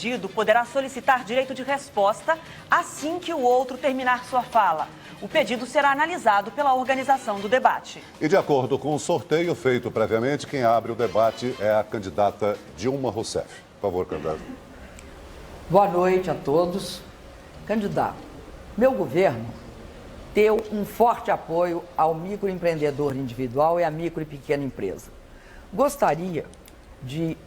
pedido poderá solicitar direito de resposta assim que o outro terminar sua fala. O pedido será analisado pela organização do debate. E de acordo com o sorteio feito previamente, quem abre o debate é a candidata Dilma Rousseff. Por favor, candidata. Boa noite a todos. Candidato, meu governo deu um forte apoio ao microempreendedor individual e à micro e pequena empresa. Gostaria de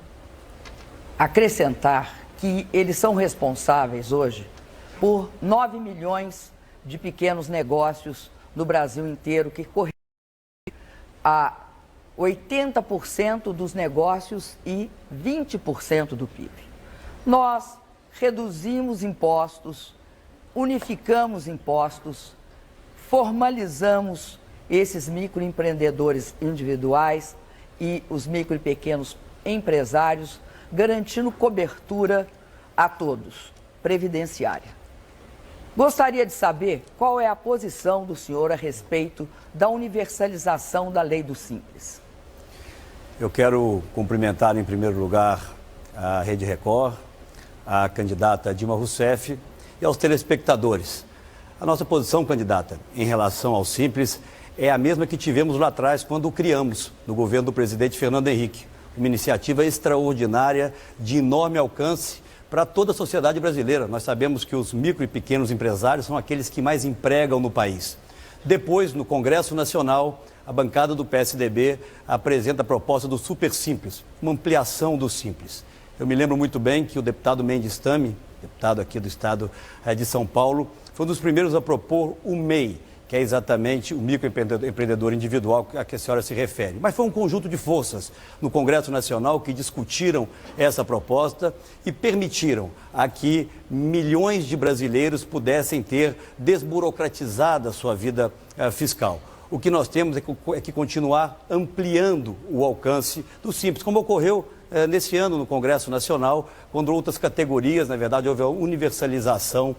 acrescentar que eles são responsáveis hoje por 9 milhões de pequenos negócios no Brasil inteiro, que correspondem a 80% dos negócios e 20% do PIB. Nós reduzimos impostos, unificamos impostos, formalizamos esses microempreendedores individuais e os micro e pequenos empresários, garantindo cobertura a todos, previdenciária. Gostaria de saber qual é a posição do senhor a respeito da universalização da Lei do Simples. Eu quero cumprimentar, em primeiro lugar, a Rede Record, a candidata Dilma Rousseff e aos telespectadores. A nossa posição, candidata, em relação ao Simples é a mesma que tivemos lá atrás quando o criamos, no governo do presidente Fernando Henrique. Uma iniciativa extraordinária, de enorme alcance para toda a sociedade brasileira. Nós sabemos que os micro e pequenos empresários são aqueles que mais empregam no país. Depois, no Congresso Nacional, a bancada do PSDB apresenta a proposta do Super Simples, uma ampliação do Simples. Eu me lembro muito bem que o deputado Mendes Tami, deputado aqui do estado de São Paulo, foi um dos primeiros a propor o MEI, que é exatamente o microempreendedor individual a que a senhora se refere. Mas foi um conjunto de forças no Congresso Nacional que discutiram essa proposta e permitiram a que milhões de brasileiros pudessem ter desburocratizada a sua vida fiscal. O que nós temos é que continuar ampliando o alcance do Simples, como ocorreu nesse ano no Congresso Nacional, quando outras categorias, na verdade, houve a universalização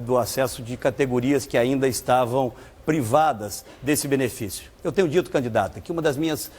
do acesso de categorias que ainda estavam privadas desse benefício. Eu tenho dito, candidata, que uma das minhas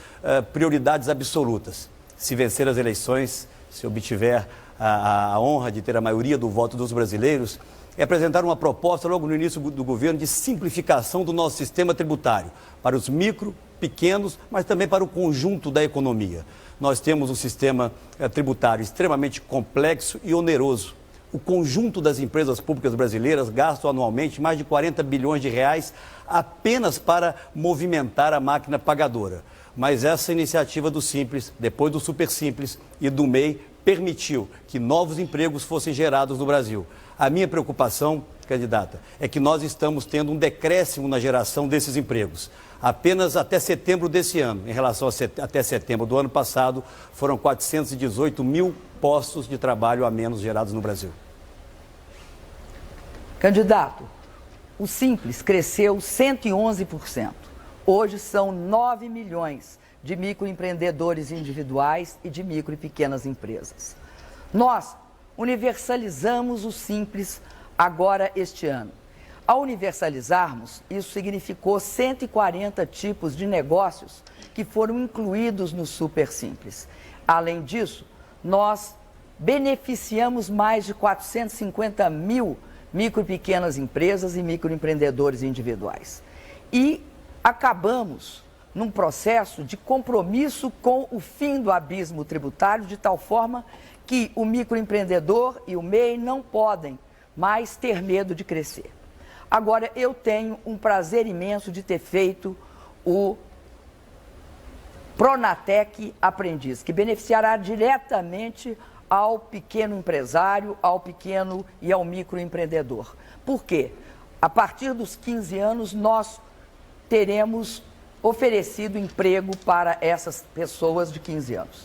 prioridades absolutas, se vencer as eleições, se obtiver a honra de ter a maioria do voto dos brasileiros, é apresentar uma proposta logo no início do governo de simplificação do nosso sistema tributário para os micro, pequenos, mas também para o conjunto da economia. Nós temos um sistema tributário extremamente complexo e oneroso. O conjunto das empresas públicas brasileiras gastam anualmente mais de 40 bilhões de reais apenas para movimentar a máquina pagadora. Mas essa iniciativa do Simples, depois do Super Simples e do MEI, permitiu que novos empregos fossem gerados no Brasil. A minha preocupação, candidata, é que nós estamos tendo um decréscimo na geração desses empregos. Apenas até setembro desse ano, em relação até setembro do ano passado, foram 418 mil postos de trabalho a menos gerados no Brasil. Candidato, o Simples cresceu 111%. Hoje são 9 milhões de microempreendedores individuais e de micro e pequenas empresas. Nós universalizamos o Simples agora este ano. Ao universalizarmos, isso significou 140 tipos de negócios que foram incluídos no Super Simples. Além disso, nós beneficiamos mais de 450 mil micro e pequenas empresas e microempreendedores individuais. E acabamos num processo de compromisso com o fim do abismo tributário, de tal forma que o microempreendedor e o MEI não podem mais ter medo de crescer. Agora, eu tenho um prazer imenso de ter feito o Pronatec Aprendiz, que beneficiará diretamente ao pequeno empresário, ao pequeno e ao microempreendedor. Por quê? A partir dos 15 anos, nós teremos oferecido emprego para essas pessoas de 15 anos.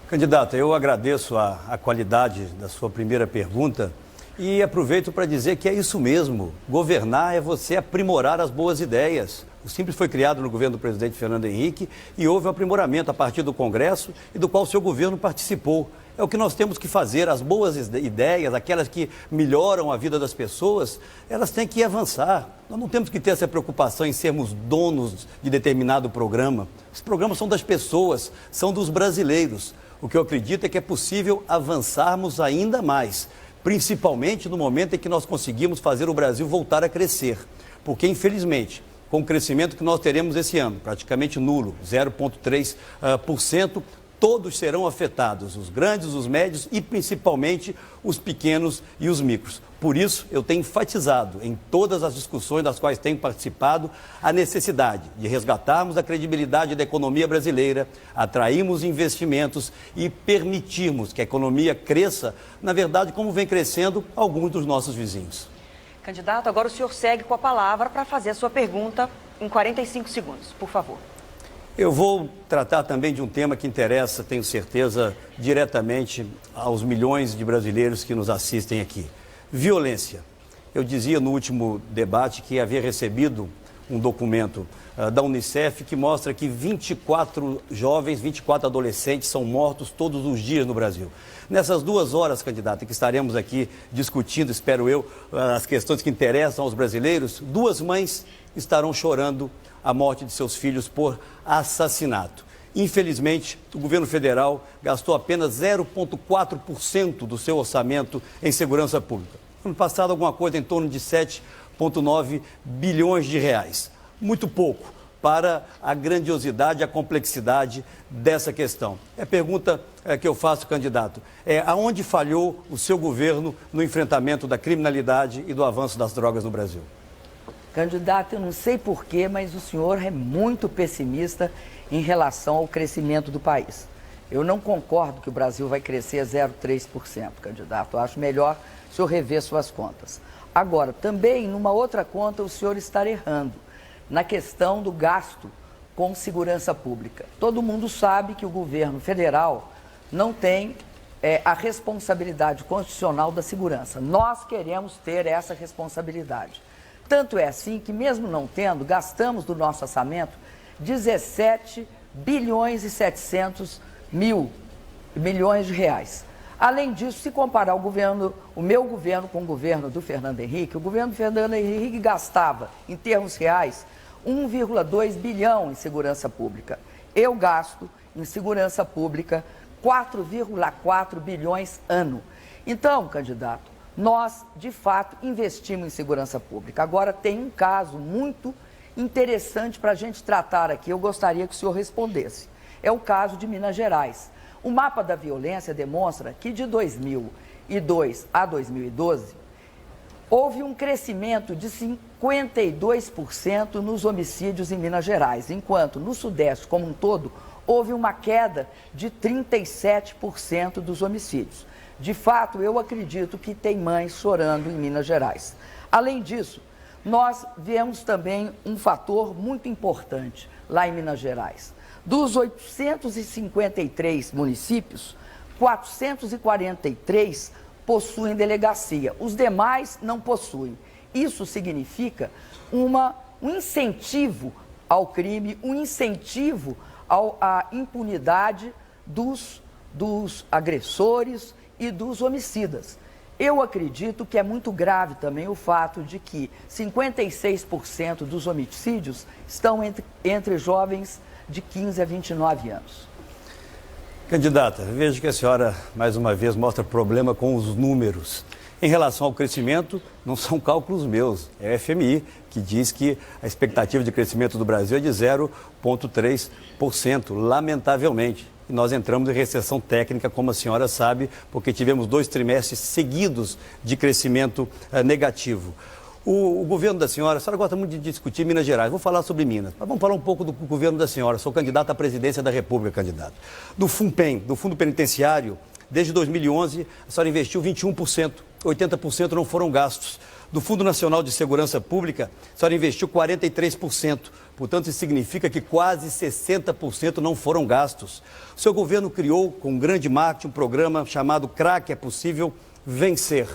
Candidata, eu agradeço a qualidade da sua primeira pergunta e aproveito para dizer que é isso mesmo. Governar é você aprimorar as boas ideias. O Simples foi criado no governo do presidente Fernando Henrique e houve um aprimoramento a partir do Congresso e do qual o seu governo participou. É o que nós temos que fazer, as boas ideias, aquelas que melhoram a vida das pessoas, elas têm que avançar. Nós não temos que ter essa preocupação em sermos donos de determinado programa. Os programas são das pessoas, são dos brasileiros. O que eu acredito é que é possível avançarmos ainda mais, principalmente no momento em que nós conseguimos fazer o Brasil voltar a crescer. Porque, infelizmente, com o crescimento que nós teremos esse ano, praticamente nulo, 0,3%, todos serão afetados, os grandes, os médios e principalmente os pequenos e os micros. Por isso, eu tenho enfatizado em todas as discussões das quais tenho participado a necessidade de resgatarmos a credibilidade da economia brasileira, atrairmos investimentos e permitirmos que a economia cresça, na verdade, como vem crescendo alguns dos nossos vizinhos. Candidato, agora o senhor segue com a palavra para fazer a sua pergunta em 45 segundos, por favor. Eu vou tratar também de um tema que interessa, tenho certeza, diretamente aos milhões de brasileiros que nos assistem aqui. Violência. Eu dizia no último debate que havia recebido um documento da Unicef que mostra que 24 jovens, 24 adolescentes são mortos todos os dias no Brasil. Nessas 2 horas, candidata, que estaremos aqui discutindo, espero eu, as questões que interessam aos brasileiros, 2 mães estarão chorando a morte de seus filhos por assassinato. Infelizmente, o governo federal gastou apenas 0,4% do seu orçamento em segurança pública. Ano passado, alguma coisa em torno de 7,9 bilhões de reais. Muito pouco para a grandiosidade, a complexidade dessa questão. A pergunta que eu faço, candidato, é aonde falhou o seu governo no enfrentamento da criminalidade e do avanço das drogas no Brasil? Candidato, eu não sei porquê, mas o senhor é muito pessimista em relação ao crescimento do país. Eu não concordo que o Brasil vai crescer 0,3%, candidato. Eu acho melhor o senhor rever suas contas. Agora, também, numa outra conta, o senhor está errando na questão do gasto com segurança pública. Todo mundo sabe que o governo federal não tem a responsabilidade constitucional da segurança. Nós queremos ter essa responsabilidade. Tanto é assim que, mesmo não tendo, gastamos do nosso orçamento 17 bilhões e 700 milhões de reais. Além disso, se comparar o meu governo com o governo do Fernando Henrique, o governo do Fernando Henrique gastava, em termos reais, 1,2 bilhão em segurança pública. Eu gasto em segurança pública 4,4 bilhões ano. Então, candidato, nós, de fato, investimos em segurança pública. Agora, tem um caso muito interessante para a gente tratar aqui. Eu gostaria que o senhor respondesse. É o caso de Minas Gerais. O mapa da violência demonstra que de 2002 a 2012, houve um crescimento de 52% nos homicídios em Minas Gerais, enquanto no Sudeste como um todo, houve uma queda de 37% dos homicídios. De fato, eu acredito que tem mães chorando em Minas Gerais. Além disso, nós vemos também um fator muito importante lá em Minas Gerais. Dos 853 municípios, 443 possuem delegacia, os demais não possuem. Isso significa um incentivo ao crime, um incentivo à impunidade dos agressores e dos homicidas. Eu acredito que é muito grave também o fato de que 56% dos homicídios estão entre jovens de 15 a 29 anos. Candidata, vejo que a senhora, mais uma vez, mostra problema com os números. Em relação ao crescimento, não são cálculos meus, é a FMI, que diz que a expectativa de crescimento do Brasil é de 0,3%, lamentavelmente. E nós entramos em recessão técnica, como a senhora sabe, porque tivemos 2 trimestres seguidos de crescimento negativo. O governo da senhora gosta muito de discutir Minas Gerais. Vou falar sobre Minas, mas vamos falar um pouco do governo da senhora. Sou candidato à presidência da República, candidato. Do FUNPEN, do Fundo Penitenciário, desde 2011, a senhora investiu 21%, 80% não foram gastos. Do Fundo Nacional de Segurança Pública, a senhora investiu 43%. Portanto, isso significa que quase 60% não foram gastos. O seu governo criou, com um grande marketing, um programa chamado CRAC, é possível vencer.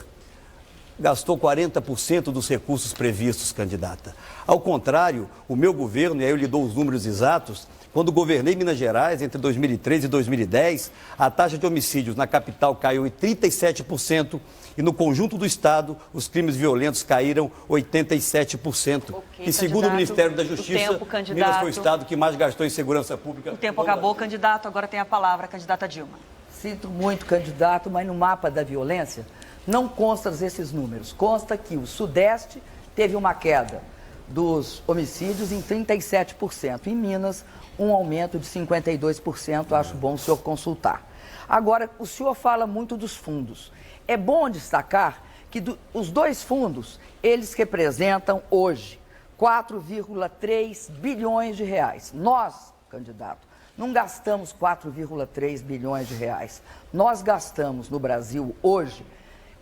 Gastou 40% dos recursos previstos, candidata. Ao contrário, o meu governo, e aí eu lhe dou os números exatos, quando governei Minas Gerais, entre 2003 e 2010, a taxa de homicídios na capital caiu em 37% e no conjunto do estado, os crimes violentos caíram 87%. E segundo o Ministério da Justiça, Minas foi o estado que mais gastou em segurança pública. O tempo acabou, candidato. Agora tem a palavra a candidata Dilma. Sinto muito, candidato, mas no mapa da violência não constam esses números. Consta que o Sudeste teve uma queda dos homicídios em 37%. Em Minas, um aumento de 52%. Acho bom o senhor consultar. Agora, o senhor fala muito dos fundos. É bom destacar que os dois fundos, eles representam hoje 4,3 bilhões de reais. Nós, candidato, não gastamos 4,3 bilhões de reais. Nós gastamos no Brasil hoje,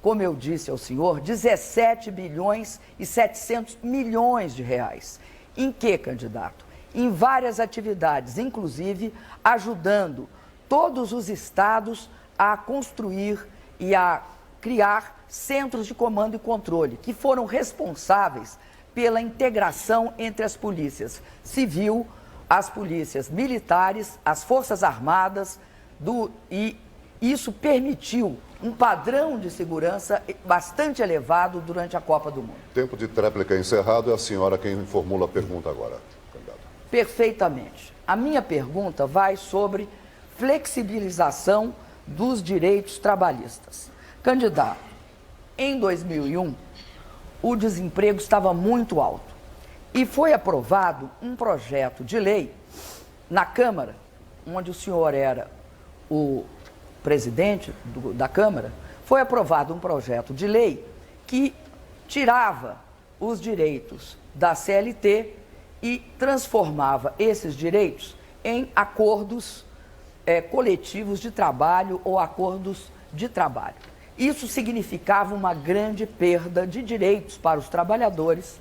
como eu disse ao senhor, 17 bilhões e 700 milhões de reais. Em que, candidato? Em várias atividades, inclusive ajudando todos os estados a construir e a criar centros de comando e controle, que foram responsáveis pela integração entre as polícias civil, as polícias militares, as forças armadas, e isso permitiu um padrão de segurança bastante elevado durante a Copa do Mundo. Tempo de tréplica encerrado, é a senhora quem formula a pergunta agora, candidato. Perfeitamente. A minha pergunta vai sobre flexibilização dos direitos trabalhistas. Candidato, em 2001, o desemprego estava muito alto e foi aprovado um projeto de lei na Câmara, onde o senhor era o presidente da Câmara. Foi aprovado um projeto de lei que tirava os direitos da CLT e transformava esses direitos em acordos coletivos de trabalho ou acordos de trabalho. Isso significava uma grande perda de direitos para os trabalhadores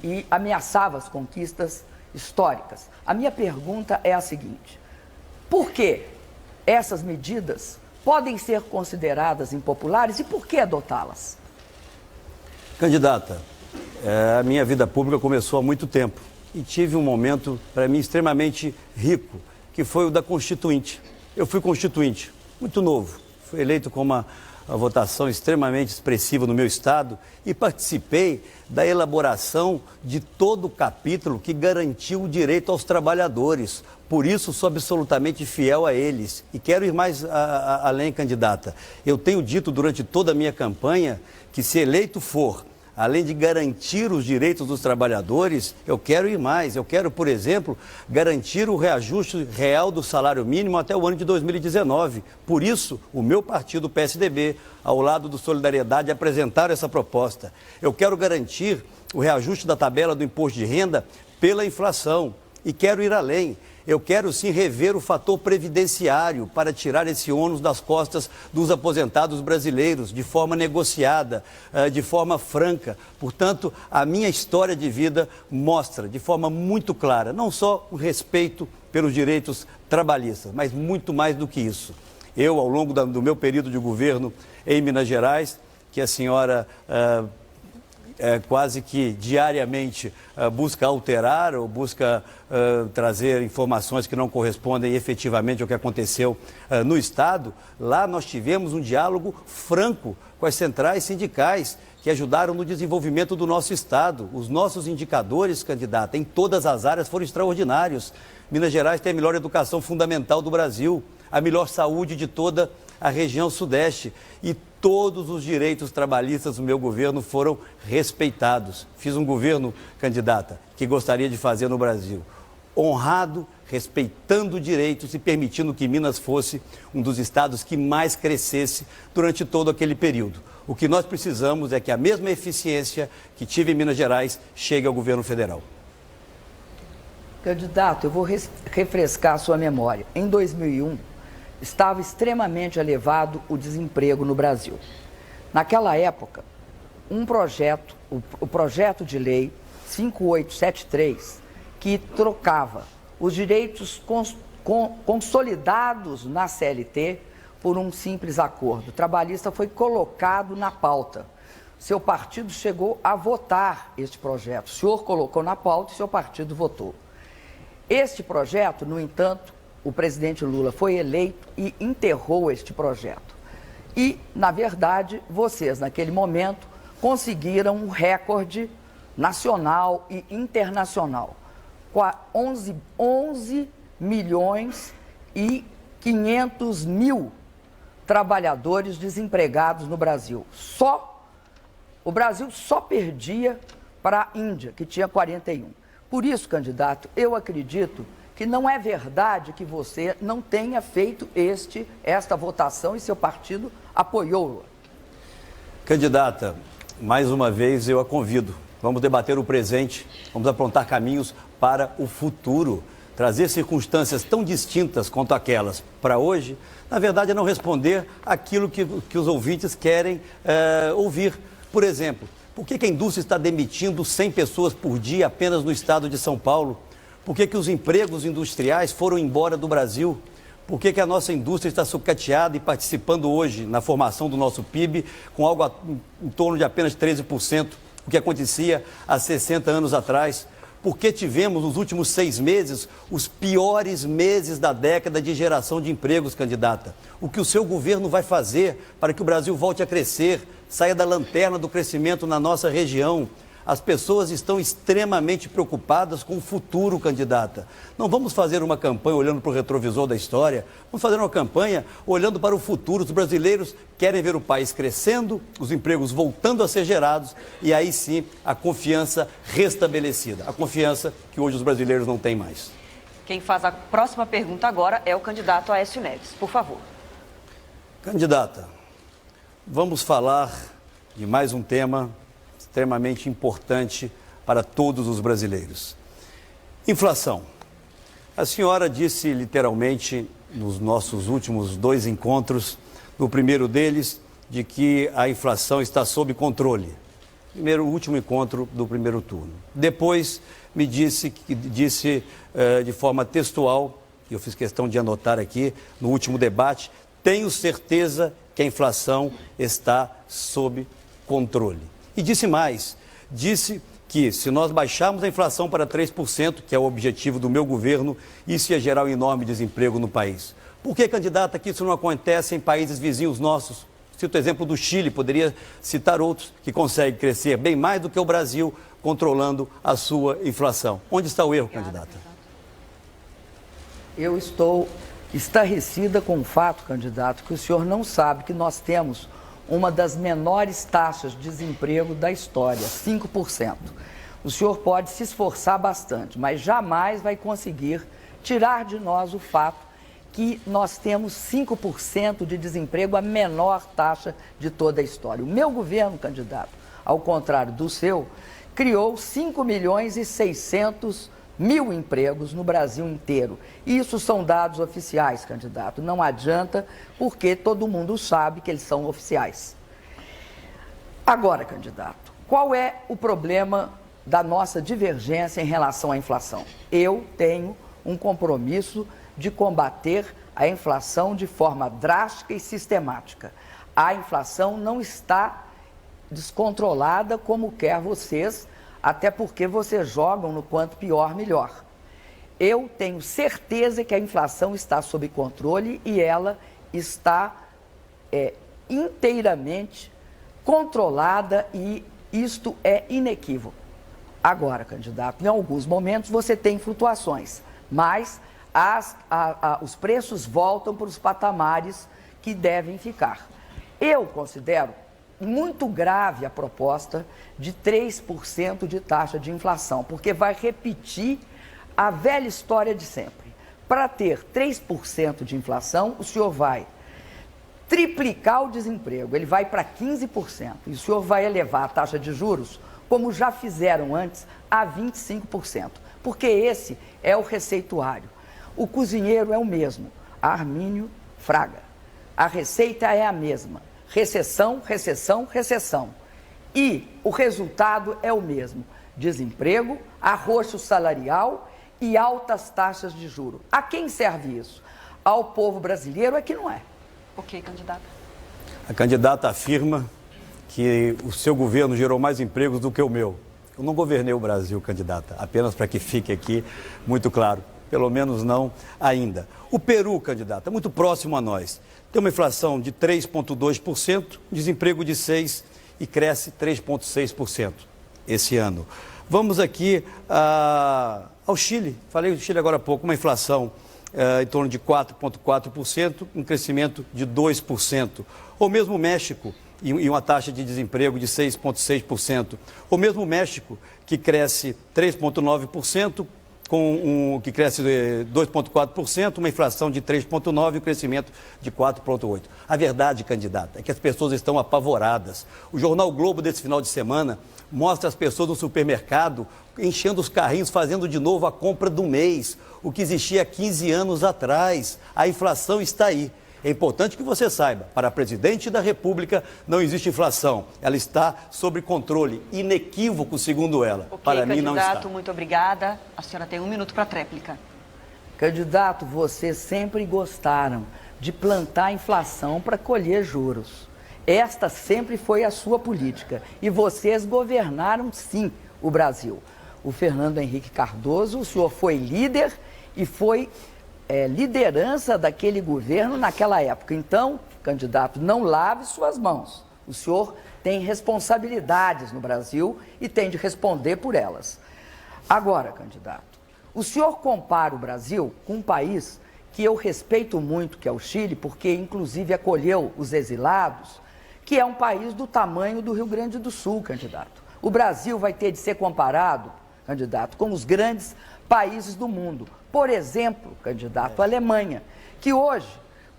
e ameaçava as conquistas históricas. A minha pergunta é a seguinte: por que essas medidas podem ser consideradas impopulares e por que adotá-las? Candidata, a minha vida pública começou há muito tempo e tive um momento, para mim, extremamente rico, que foi o da Constituinte. Eu fui constituinte, muito novo, fui eleito com uma votação extremamente expressiva no meu estado e participei da elaboração de todo o capítulo que garantiu o direito aos trabalhadores. Por isso, sou absolutamente fiel a eles. E quero ir mais além, candidata. Eu tenho dito durante toda a minha campanha que, se eleito for, além de garantir os direitos dos trabalhadores, eu quero ir mais. Eu quero, por exemplo, garantir o reajuste real do salário mínimo até o ano de 2019. Por isso, o meu partido, o PSDB, ao lado do Solidariedade, apresentaram essa proposta. Eu quero garantir o reajuste da tabela do imposto de renda pela inflação. E quero ir além. Eu quero sim rever o fator previdenciário para tirar esse ônus das costas dos aposentados brasileiros, de forma negociada, de forma franca. Portanto, a minha história de vida mostra de forma muito clara, não só o respeito pelos direitos trabalhistas, mas muito mais do que isso. Eu, ao longo do meu período de governo em Minas Gerais, que a senhora quase que diariamente busca alterar ou busca trazer informações que não correspondem efetivamente ao que aconteceu no Estado, lá nós tivemos um diálogo franco com as centrais sindicais que ajudaram no desenvolvimento do nosso Estado. Os nossos indicadores, candidata, em todas as áreas foram extraordinários. Minas Gerais tem a melhor educação fundamental do Brasil, a melhor saúde de toda a região Sudeste e todos os direitos trabalhistas do meu governo foram respeitados. Fiz um governo, candidata, que gostaria de fazer no Brasil, honrado, respeitando direitos e permitindo que Minas fosse um dos estados que mais crescesse durante todo aquele período. O que nós precisamos é que a mesma eficiência que tive em Minas Gerais chegue ao governo federal. Candidato, eu vou refrescar a sua memória. Em 2001, estava extremamente elevado o desemprego no Brasil. Naquela época, o projeto de lei 5873, que trocava os direitos consolidados na CLT por um simples acordo trabalhista, foi colocado na pauta. Seu partido chegou a votar este projeto. O senhor colocou na pauta e seu partido votou. Este projeto, no entanto, o presidente Lula foi eleito e enterrou este projeto. E, na verdade, vocês, naquele momento, conseguiram um recorde nacional e internacional. 11 milhões e 500 mil trabalhadores desempregados no Brasil. O Brasil só perdia para a Índia, que tinha 41. Por isso, candidato, eu acredito que não é verdade que você não tenha feito esta votação e seu partido apoiou-la. Candidata, mais uma vez eu a convido. Vamos debater o presente, vamos apontar caminhos para o futuro. Trazer circunstâncias tão distintas quanto aquelas para hoje, na verdade é não responder aquilo que os ouvintes querem ouvir. Por exemplo, por que a indústria está demitindo 100 pessoas por dia apenas no estado de São Paulo? Por que os empregos industriais foram embora do Brasil? Por que a nossa indústria está sucateada e participando hoje na formação do nosso PIB com algo em torno de apenas 13%, o que acontecia há 60 anos atrás? Porque tivemos nos últimos 6 meses os piores meses da década de geração de empregos, candidata. O que o seu governo vai fazer para que o Brasil volte a crescer, saia da lanterna do crescimento na nossa região? As pessoas estão extremamente preocupadas com o futuro, candidata. Não vamos fazer uma campanha olhando para o retrovisor da história, vamos fazer uma campanha olhando para o futuro. Os brasileiros querem ver o país crescendo, os empregos voltando a ser gerados e aí sim a confiança restabelecida. A confiança que hoje os brasileiros não têm mais. Quem faz a próxima pergunta agora é o candidato Aécio Neves. Por favor. Candidata, vamos falar de mais um tema extremamente importante para todos os brasileiros. Inflação. A senhora disse literalmente nos nossos últimos 2 encontros, no primeiro deles, de que a inflação está sob controle. O último encontro do primeiro turno. Depois me disse de forma textual, e eu fiz questão de anotar aqui, no último debate, tenho certeza que a inflação está sob controle. E disse mais, disse que se nós baixarmos a inflação para 3%, que é o objetivo do meu governo, isso ia gerar um enorme desemprego no país. Por que, candidata, que isso não acontece em países vizinhos nossos? Cito o exemplo do Chile, poderia citar outros que conseguem crescer bem mais do que o Brasil, controlando a sua inflação. Onde está o erro, candidata? Eu estou estarrecida com o fato, candidato, que o senhor não sabe que nós temos uma das menores taxas de desemprego da história, 5%. O senhor pode se esforçar bastante, mas jamais vai conseguir tirar de nós o fato que nós temos 5% de desemprego, a menor taxa de toda a história. O meu governo, candidato, ao contrário do seu, criou 5.600.000 empregos no Brasil inteiro. Isso são dados oficiais, candidato. Não adianta, porque todo mundo sabe que eles são oficiais. Agora, candidato, qual é o problema da nossa divergência em relação à inflação? Eu tenho um compromisso de combater a inflação de forma drástica e sistemática. A inflação não está descontrolada como quer vocês, até porque vocês jogam no quanto pior, melhor. Eu tenho certeza que a inflação está sob controle e ela está inteiramente controlada e isto é inequívoco. Agora, candidato, em alguns momentos você tem flutuações, mas os preços voltam para os patamares que devem ficar. Eu considero muito grave a proposta de 3% de taxa de inflação, porque vai repetir a velha história de sempre. Para ter 3% de inflação, o senhor vai triplicar o desemprego, ele vai para 15%, e o senhor vai elevar a taxa de juros, como já fizeram antes, a 25%, porque esse é o receituário. O cozinheiro é o mesmo, Armínio Fraga. A receita é a mesma. Recessão, recessão, recessão. E o resultado é o mesmo. Desemprego, arroxo salarial e altas taxas de juros. A quem serve isso? Ao povo brasileiro é que não é. Ok, candidata. A candidata afirma que o seu governo gerou mais empregos do que o meu. Eu não governei o Brasil, candidata, apenas para que fique aqui muito claro. Pelo menos não ainda. O Peru, candidata, muito próximo a nós. Tem uma inflação de 3,2%, desemprego de 6% e cresce 3,6% esse ano. Vamos aqui ao Chile. Falei do Chile agora há pouco, uma inflação em torno de 4,4%, um crescimento de 2%. Ou mesmo o México, e uma taxa de desemprego de 6,6%. O mesmo México, que cresce 3,9%, que cresce 2,4%, uma inflação de 3,9% e um crescimento de 4,8%. A verdade, candidata, é que as pessoas estão apavoradas. O jornal Globo desse final de semana mostra as pessoas no supermercado enchendo os carrinhos, fazendo de novo a compra do mês, o que existia há 15 anos atrás. A inflação está aí. É importante que você saiba, para a presidente da República não existe inflação, ela está sob controle, inequívoco segundo ela. Ok, para mim não está. candidato, muito obrigada. A senhora tem 1 minuto para a tréplica. Candidato, vocês sempre gostaram de plantar inflação para colher juros. Esta sempre foi a sua política e vocês governaram sim o Brasil. O Fernando Henrique Cardoso, o senhor foi líder e foi liderança daquele governo naquela época. Então, candidato, não lave suas mãos. O senhor tem responsabilidades no Brasil e tem de responder por elas. Agora, candidato, o senhor compara o Brasil com um país que eu respeito muito, que é o Chile, porque inclusive acolheu os exilados, que é um país do tamanho do Rio Grande do Sul, candidato. O Brasil vai ter de ser comparado, candidato, com os grandes países do mundo. Por exemplo, candidato, a Alemanha, que hoje,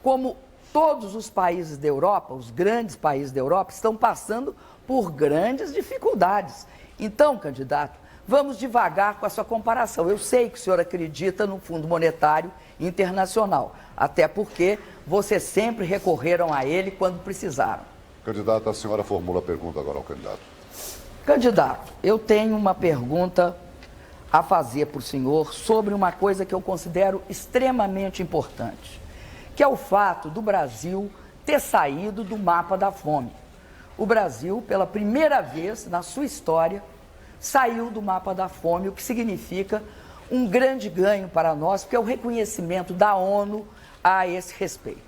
como todos os países da Europa, os grandes países da Europa, estão passando por grandes dificuldades. Então, candidato, vamos devagar com a sua comparação. Eu sei que o senhor acredita no Fundo Monetário Internacional, até porque vocês sempre recorreram a ele quando precisaram. Candidata, a senhora formula a pergunta agora ao candidato. Candidato, eu tenho uma pergunta a fazer para o senhor sobre uma coisa que eu considero extremamente importante, que é o fato do Brasil ter saído do mapa da fome. O Brasil, pela primeira vez na sua história, saiu do mapa da fome, o que significa um grande ganho para nós, porque é o reconhecimento da ONU a esse respeito.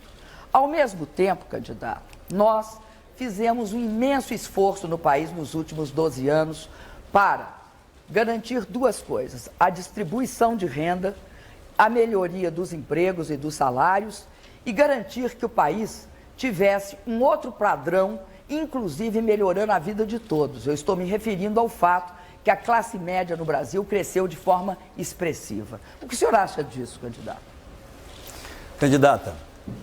Ao mesmo tempo, candidato, nós fizemos um imenso esforço no país nos últimos 12 anos para garantir duas coisas: a distribuição de renda, a melhoria dos empregos e dos salários e garantir que o país tivesse um outro padrão, inclusive melhorando a vida de todos. Eu estou me referindo ao fato que a classe média no Brasil cresceu de forma expressiva. O que o senhor acha disso, candidato? Candidata,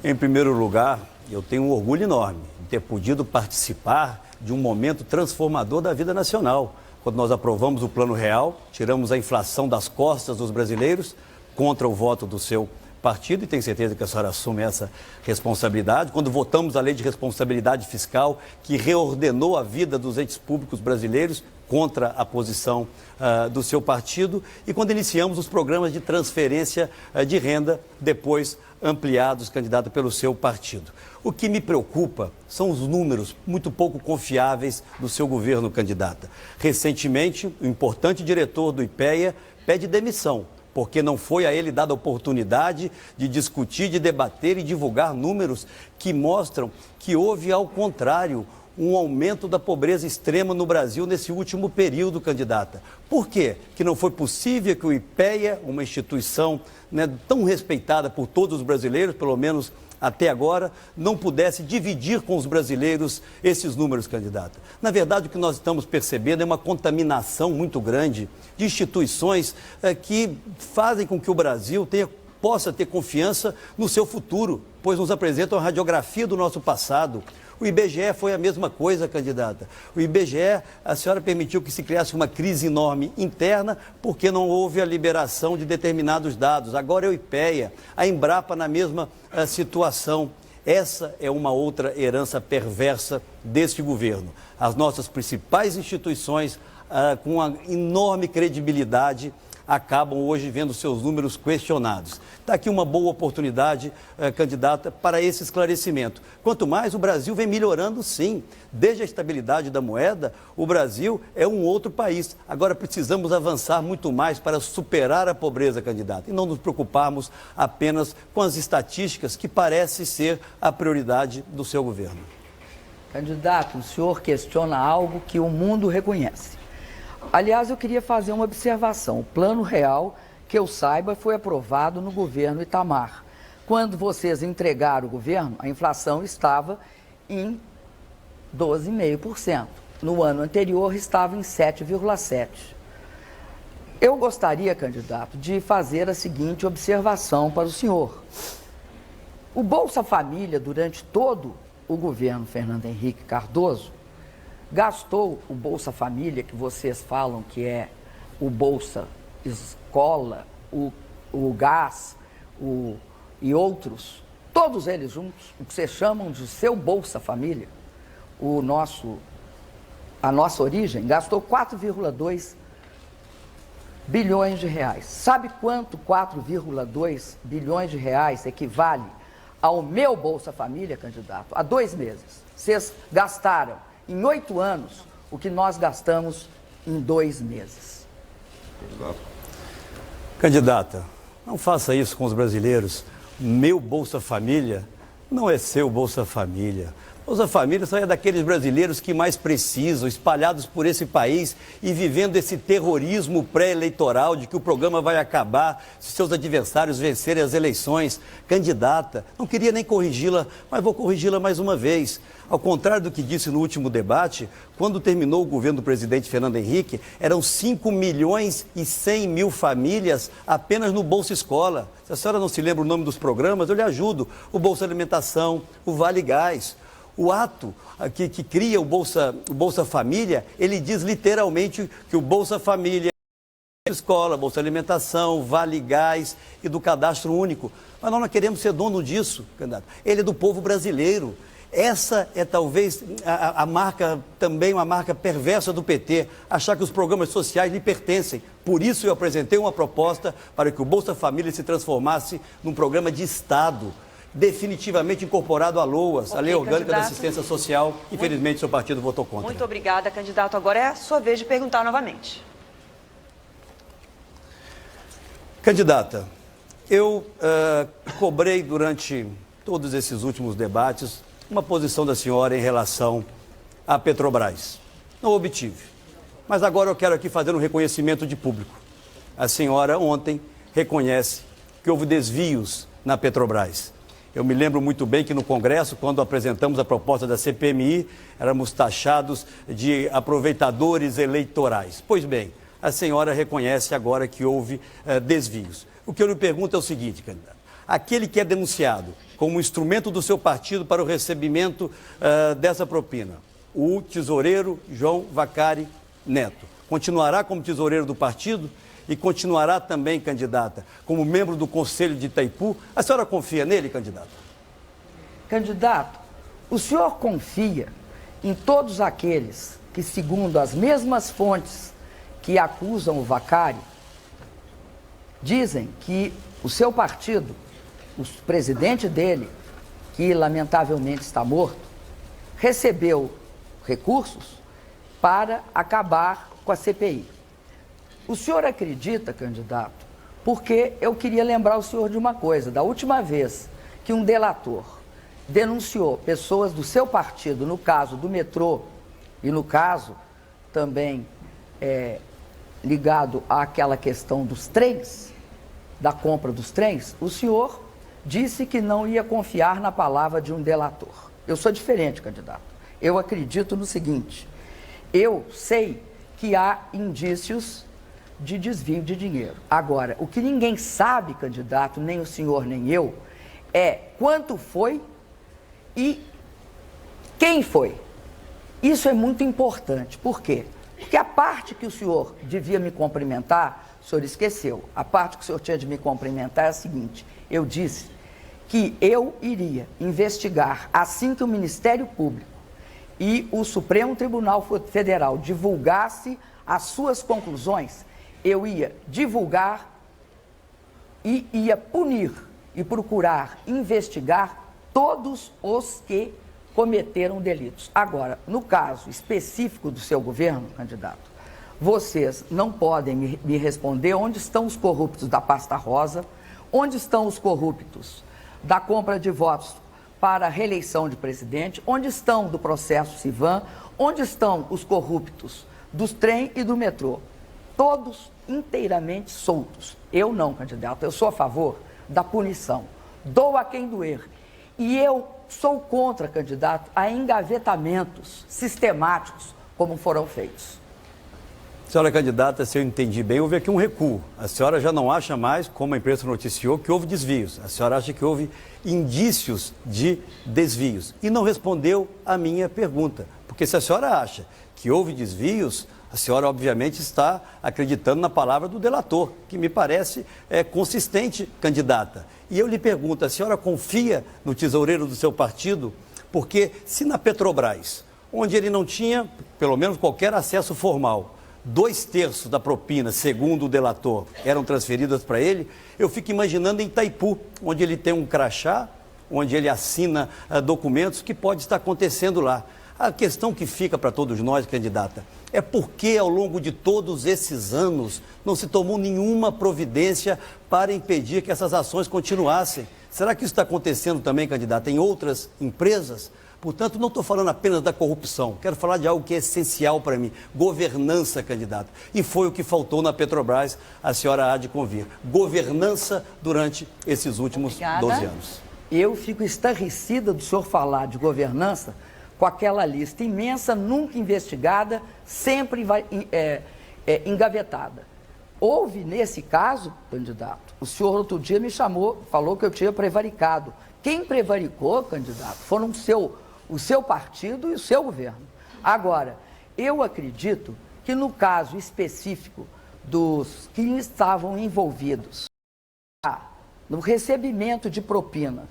em primeiro lugar, eu tenho um orgulho enorme de ter podido participar de um momento transformador da vida nacional. Quando nós aprovamos o Plano Real, tiramos a inflação das costas dos brasileiros contra o voto do seu partido, e tenho certeza que a senhora assume essa responsabilidade. Quando votamos a Lei de Responsabilidade Fiscal, que reordenou a vida dos entes públicos brasileiros contra a posição do seu partido, e quando iniciamos os programas de transferência de renda, depois ampliados, candidata, pelo seu partido. O que me preocupa são os números muito pouco confiáveis do seu governo, candidata. Recentemente, o importante diretor do IPEA pede demissão, porque não foi a ele dada a oportunidade de discutir, de debater e divulgar números que mostram que houve, ao contrário, um aumento da pobreza extrema no Brasil nesse último período, candidata. Por quê? Que não foi possível que o IPEA, uma instituição tão respeitada por todos os brasileiros, pelo menos até agora, não pudesse dividir com os brasileiros esses números, candidata. Na verdade, o que nós estamos percebendo é uma contaminação muito grande de instituições que fazem com que o Brasil possa ter confiança no seu futuro, pois nos apresentam a radiografia do nosso passado. O IBGE foi a mesma coisa, candidata. O IBGE, a senhora permitiu que se criasse uma crise enorme interna porque não houve a liberação de determinados dados. Agora é o IPEA, a Embrapa na mesma situação. Essa é uma outra herança perversa deste governo. As nossas principais instituições, com uma enorme credibilidade, acabam hoje vendo seus números questionados. Está aqui uma boa oportunidade, candidata, para esse esclarecimento. Quanto mais, o Brasil vem melhorando, sim. Desde a estabilidade da moeda, o Brasil é um outro país. Agora precisamos avançar muito mais para superar a pobreza, candidata, e não nos preocuparmos apenas com as estatísticas, que parece ser a prioridade do seu governo. Candidato, o senhor questiona algo que o mundo reconhece. Aliás, eu queria fazer uma observação. O Plano Real que eu saiba, foi aprovado no governo Itamar. Quando vocês entregaram o governo, a inflação estava em 12,5%. No ano anterior, estava em 7,7%. Eu gostaria, candidato, de fazer a seguinte observação para o senhor. O Bolsa Família, durante todo o governo Fernando Henrique Cardoso, gastou o Bolsa Família, que vocês falam que é o Bolsa Escola, o gás, e outros, todos eles juntos, o que vocês chamam de seu Bolsa Família, a nossa origem, gastou 4,2 bilhões de reais. Sabe quanto 4,2 bilhões de reais equivale ao meu Bolsa Família, candidato? Há 2 meses. Vocês gastaram em 8 anos o que nós gastamos em 2 meses. Candidata, não faça isso com os brasileiros. Meu Bolsa Família não é seu Bolsa Família. Bolsa Família só é daqueles brasileiros que mais precisam, espalhados por esse país e vivendo esse terrorismo pré-eleitoral de que o programa vai acabar se seus adversários vencerem as eleições. Candidata, não queria nem corrigi-la, mas vou corrigi-la mais uma vez. Ao contrário do que disse no último debate, quando terminou o governo do presidente Fernando Henrique, eram 5.100.000 famílias apenas no Bolsa Escola. Se a senhora não se lembra o nome dos programas, eu lhe ajudo. O Bolsa Alimentação, o Vale Gás. O ato que cria o Bolsa Família, ele diz literalmente que o Bolsa Família é escola, Bolsa Alimentação, Vale Gás e do Cadastro Único. Mas nós não queremos ser dono disso, candidato. Ele é do povo brasileiro. Essa é talvez a marca, também uma marca perversa do PT, achar que os programas sociais lhe pertencem. Por isso eu apresentei uma proposta para que o Bolsa Família se transformasse num programa de Estado, definitivamente incorporado à LOAS, a Lei Orgânica da Assistência Social. Infelizmente, seu partido votou contra. Muito obrigada, candidato. Agora é a sua vez de perguntar novamente. Candidata, eu cobrei durante todos esses últimos debates uma posição da senhora em relação à Petrobras. Não obtive. Mas agora eu quero aqui fazer um reconhecimento de público. A senhora ontem reconhece que houve desvios na Petrobras. Eu me lembro muito bem que no Congresso, quando apresentamos a proposta da CPMI, éramos taxados de aproveitadores eleitorais. Pois bem, a senhora reconhece agora que houve desvios. O que eu lhe pergunto é o seguinte, candidato. Aquele que é denunciado como instrumento do seu partido para o recebimento dessa propina, o tesoureiro João Vacari Neto, continuará como tesoureiro do partido e continuará também, candidata, como membro do Conselho de Itaipu? A senhora confia nele, candidato? Candidato, o senhor confia em todos aqueles que, segundo as mesmas fontes que acusam o Vacari, dizem que o seu partido, o presidente dele, que lamentavelmente está morto, recebeu recursos para acabar com a CPI. O senhor acredita, candidato? Porque eu queria lembrar o senhor de uma coisa. Da última vez que um delator denunciou pessoas do seu partido, no caso do metrô e no caso também ligado àquela questão dos trens, da compra dos trens, o senhor disse que não ia confiar na palavra de um delator. Eu sou diferente, candidato. Eu acredito no seguinte: eu sei que há indícios de desvio de dinheiro. Agora, o que ninguém sabe, candidato, nem o senhor nem eu, é quanto foi e quem foi. Isso é muito importante. Por quê? Porque a parte que o senhor devia me cumprimentar, o senhor esqueceu. A parte que o senhor tinha de me cumprimentar é a seguinte: eu disse que eu iria investigar assim que o Ministério Público e o Supremo Tribunal Federal divulgasse as suas conclusões, eu ia divulgar e ia punir e procurar investigar todos os que cometeram delitos. Agora, no caso específico do seu governo, candidato, vocês não podem me responder onde estão os corruptos da pasta rosa, onde estão os corruptos da compra de votos para a reeleição de presidente, onde estão do processo Sivan, onde estão os corruptos dos trem e do metrô. todos inteiramente soltos. Eu não, candidato, eu sou a favor da punição. Doa quem doer. E eu sou contra, candidato, a engavetamentos sistemáticos como foram feitos. Senhora candidata, se eu entendi bem, houve aqui um recuo. A senhora já não acha mais, como a imprensa noticiou, que houve desvios. A senhora acha que houve indícios de desvios. E não respondeu a minha pergunta. Porque se a senhora acha que houve desvios, a senhora obviamente está acreditando na palavra do delator, que me parece consistente, candidata. E eu lhe pergunto, a senhora confia no tesoureiro do seu partido? Porque se na Petrobras, onde ele não tinha, pelo menos, qualquer acesso formal, 2/3 da propina, segundo o delator, eram transferidas para ele, eu fico imaginando em Itaipu, onde ele tem um crachá, onde ele assina documentos, que pode estar acontecendo lá. A questão que fica para todos nós, candidata, é por que ao longo de todos esses anos não se tomou nenhuma providência para impedir que essas ações continuassem? Será que isso está acontecendo também, candidata, em outras empresas? Portanto, não estou falando apenas da corrupção, quero falar de algo que é essencial para mim, governança, candidato. E foi o que faltou na Petrobras, a senhora há de convir. Governança durante esses últimos 12 anos. Eu fico estarrecida do senhor falar de governança com aquela lista imensa, nunca investigada, sempre engavetada. Houve, nesse caso, candidato, o senhor outro dia me chamou, falou que eu tinha prevaricado. Quem prevaricou, candidato, foram o seu partido e o seu governo. Agora, eu acredito que no caso específico dos que estavam envolvidos no recebimento de propina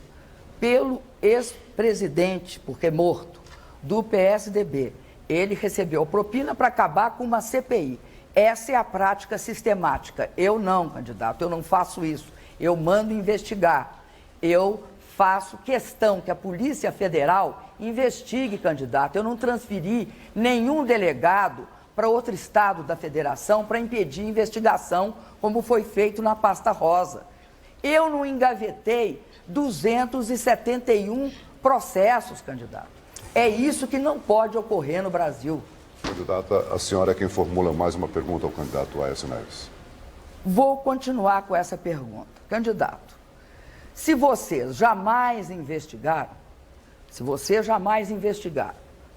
pelo ex-presidente, porque morto, do PSDB, ele recebeu propina para acabar com uma CPI. Essa é a prática sistemática. Eu não, candidato, eu não faço isso. Eu mando investigar. Eu faço questão que a Polícia Federal investigue, candidato. Eu não transferi nenhum delegado para outro estado da federação para impedir investigação, como foi feito na pasta rosa. Eu não engavetei 271 processos, candidato. É isso que não pode ocorrer no Brasil. Candidata, a senhora é quem formula mais uma pergunta ao candidato Aécio Neves. Vou continuar com essa pergunta. Candidato, se vocês jamais investigaram,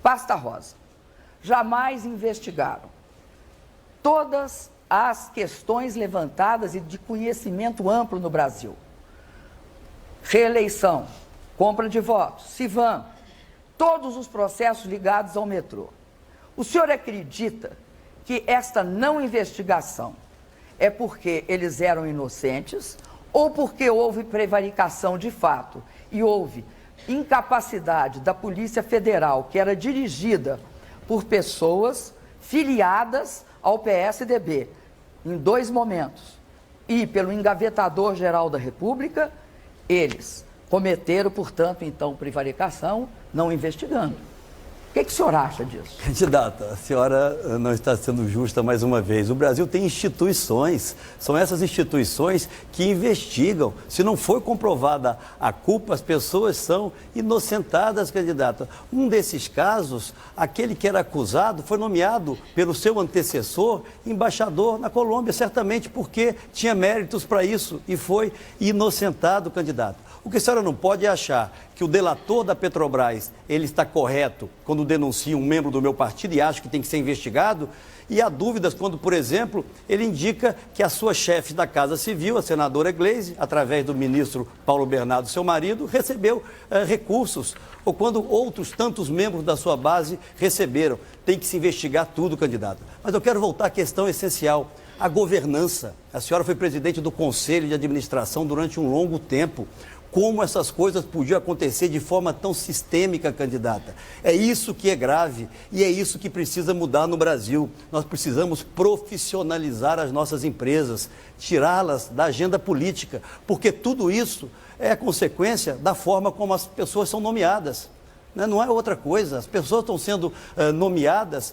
pasta rosa, jamais investigaram todas as questões levantadas e de conhecimento amplo no Brasil, reeleição, compra de votos, Civan, todos os processos ligados ao metrô. O senhor acredita que esta não investigação é porque eles eram inocentes ou porque houve prevaricação de fato e houve incapacidade da Polícia Federal, que era dirigida por pessoas filiadas ao PSDB, em 2 momentos, e pelo engavetador-geral da República, eles cometeram, portanto, então, prevaricação, não investigando. O que o senhor acha disso? Candidata, a senhora não está sendo justa mais uma vez. O Brasil tem instituições, são essas instituições que investigam. Se não for comprovada a culpa, as pessoas são inocentadas, candidata. Um desses casos, aquele que era acusado, foi nomeado pelo seu antecessor embaixador na Colômbia, certamente porque tinha méritos para isso e foi inocentado, candidato. O que a senhora não pode é achar que o delator da Petrobras, ele está correto quando denuncia um membro do meu partido e acha que tem que ser investigado, e há dúvidas quando, por exemplo, ele indica que a sua chefe da Casa Civil, a senadora Gleisi, através do ministro Paulo Bernardo, seu marido, recebeu recursos, ou quando outros tantos membros da sua base receberam. Tem que se investigar tudo, candidato. Mas eu quero voltar à questão essencial, a governança. A senhora foi presidente do Conselho de Administração durante um longo tempo. Como essas coisas podiam acontecer de forma tão sistêmica, candidata? É isso que é grave e é isso que precisa mudar no Brasil. Nós precisamos profissionalizar as nossas empresas, tirá-las da agenda política, porque tudo isso é consequência da forma como as pessoas são nomeadas. Não é outra coisa, as pessoas estão sendo nomeadas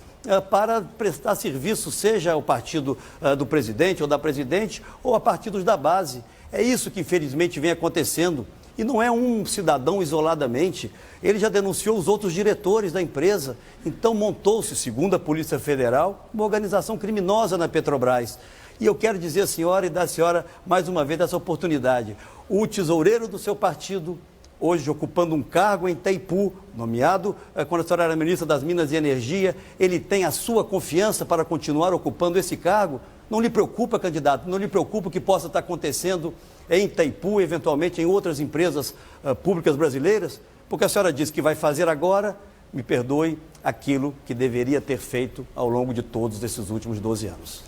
para prestar serviço, seja ao partido do presidente ou da presidente, ou a partidos da base. É isso que infelizmente vem acontecendo E não é um cidadão isoladamente, ele já denunciou os outros diretores da empresa. Então montou-se, segundo a Polícia Federal, uma organização criminosa na Petrobras. E eu quero dizer à senhora e dar à senhora mais uma vez essa oportunidade. O tesoureiro do seu partido, hoje ocupando um cargo em Itaipu, nomeado quando a senhora era ministra das Minas e Energia, ele tem a sua confiança para continuar ocupando esse cargo? Não lhe preocupa, candidato? Não lhe preocupa o que possa estar acontecendo em Itaipu, eventualmente em outras empresas públicas brasileiras? Porque a senhora disse que vai fazer agora, me perdoe, aquilo que deveria ter feito ao longo de todos esses últimos 12 anos.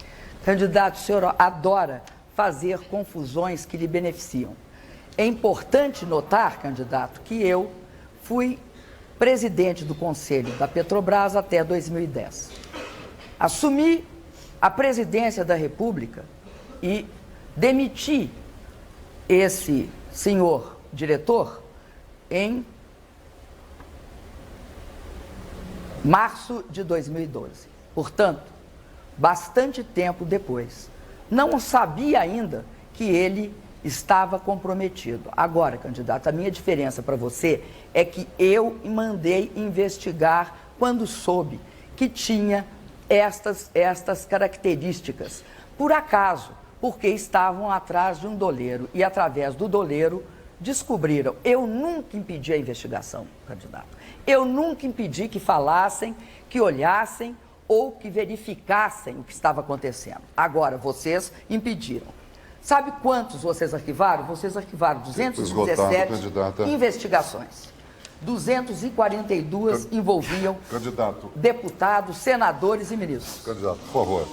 Candidato, o senhor adora fazer confusões que lhe beneficiam. É importante notar, candidato, que eu fui presidente do Conselho da Petrobras até 2010. Assumi a presidência da República e demiti esse senhor diretor em março de 2012. Portanto, bastante tempo depois. Não sabia ainda que ele estava comprometido. Agora, candidato, a minha diferença para você é que eu mandei investigar quando soube que tinha estas características. Por acaso, porque estavam atrás de um doleiro e através do doleiro descobriram. Eu nunca impedi a investigação, candidato. Eu nunca impedi que falassem, que olhassem ou que verificassem o que estava acontecendo. Agora, vocês impediram. Sabe quantos vocês arquivaram? Vocês arquivaram 217 investigações. 242 envolviam deputados, senadores e ministros. Candidato, por favor.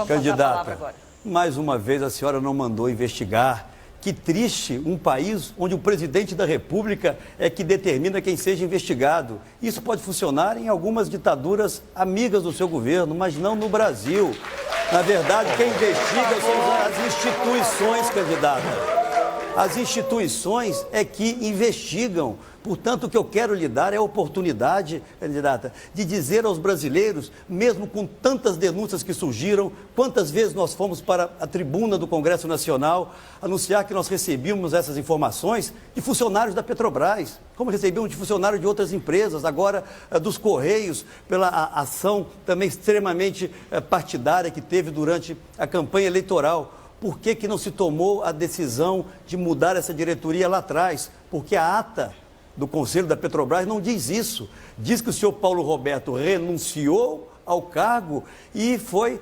Candidata, mais uma vez a senhora não mandou investigar. Que triste, um país onde o presidente da República é que determina quem seja investigado. Isso pode funcionar em algumas ditaduras amigas do seu governo, mas não no Brasil. Na verdade, quem investiga são as instituições, candidata. As instituições é que investigam. Portanto, o que eu quero lhe dar é a oportunidade, candidata, de dizer aos brasileiros, mesmo com tantas denúncias que surgiram, quantas vezes nós fomos para a tribuna do Congresso Nacional anunciar que nós recebíamos essas informações de funcionários da Petrobras, como recebíamos de funcionários de outras empresas, agora dos Correios, pela ação também extremamente partidária que teve durante a campanha eleitoral. Por que não se tomou a decisão de mudar essa diretoria lá atrás? Porque a ata do Conselho da Petrobras não diz isso. Diz que o senhor Paulo Roberto renunciou ao cargo e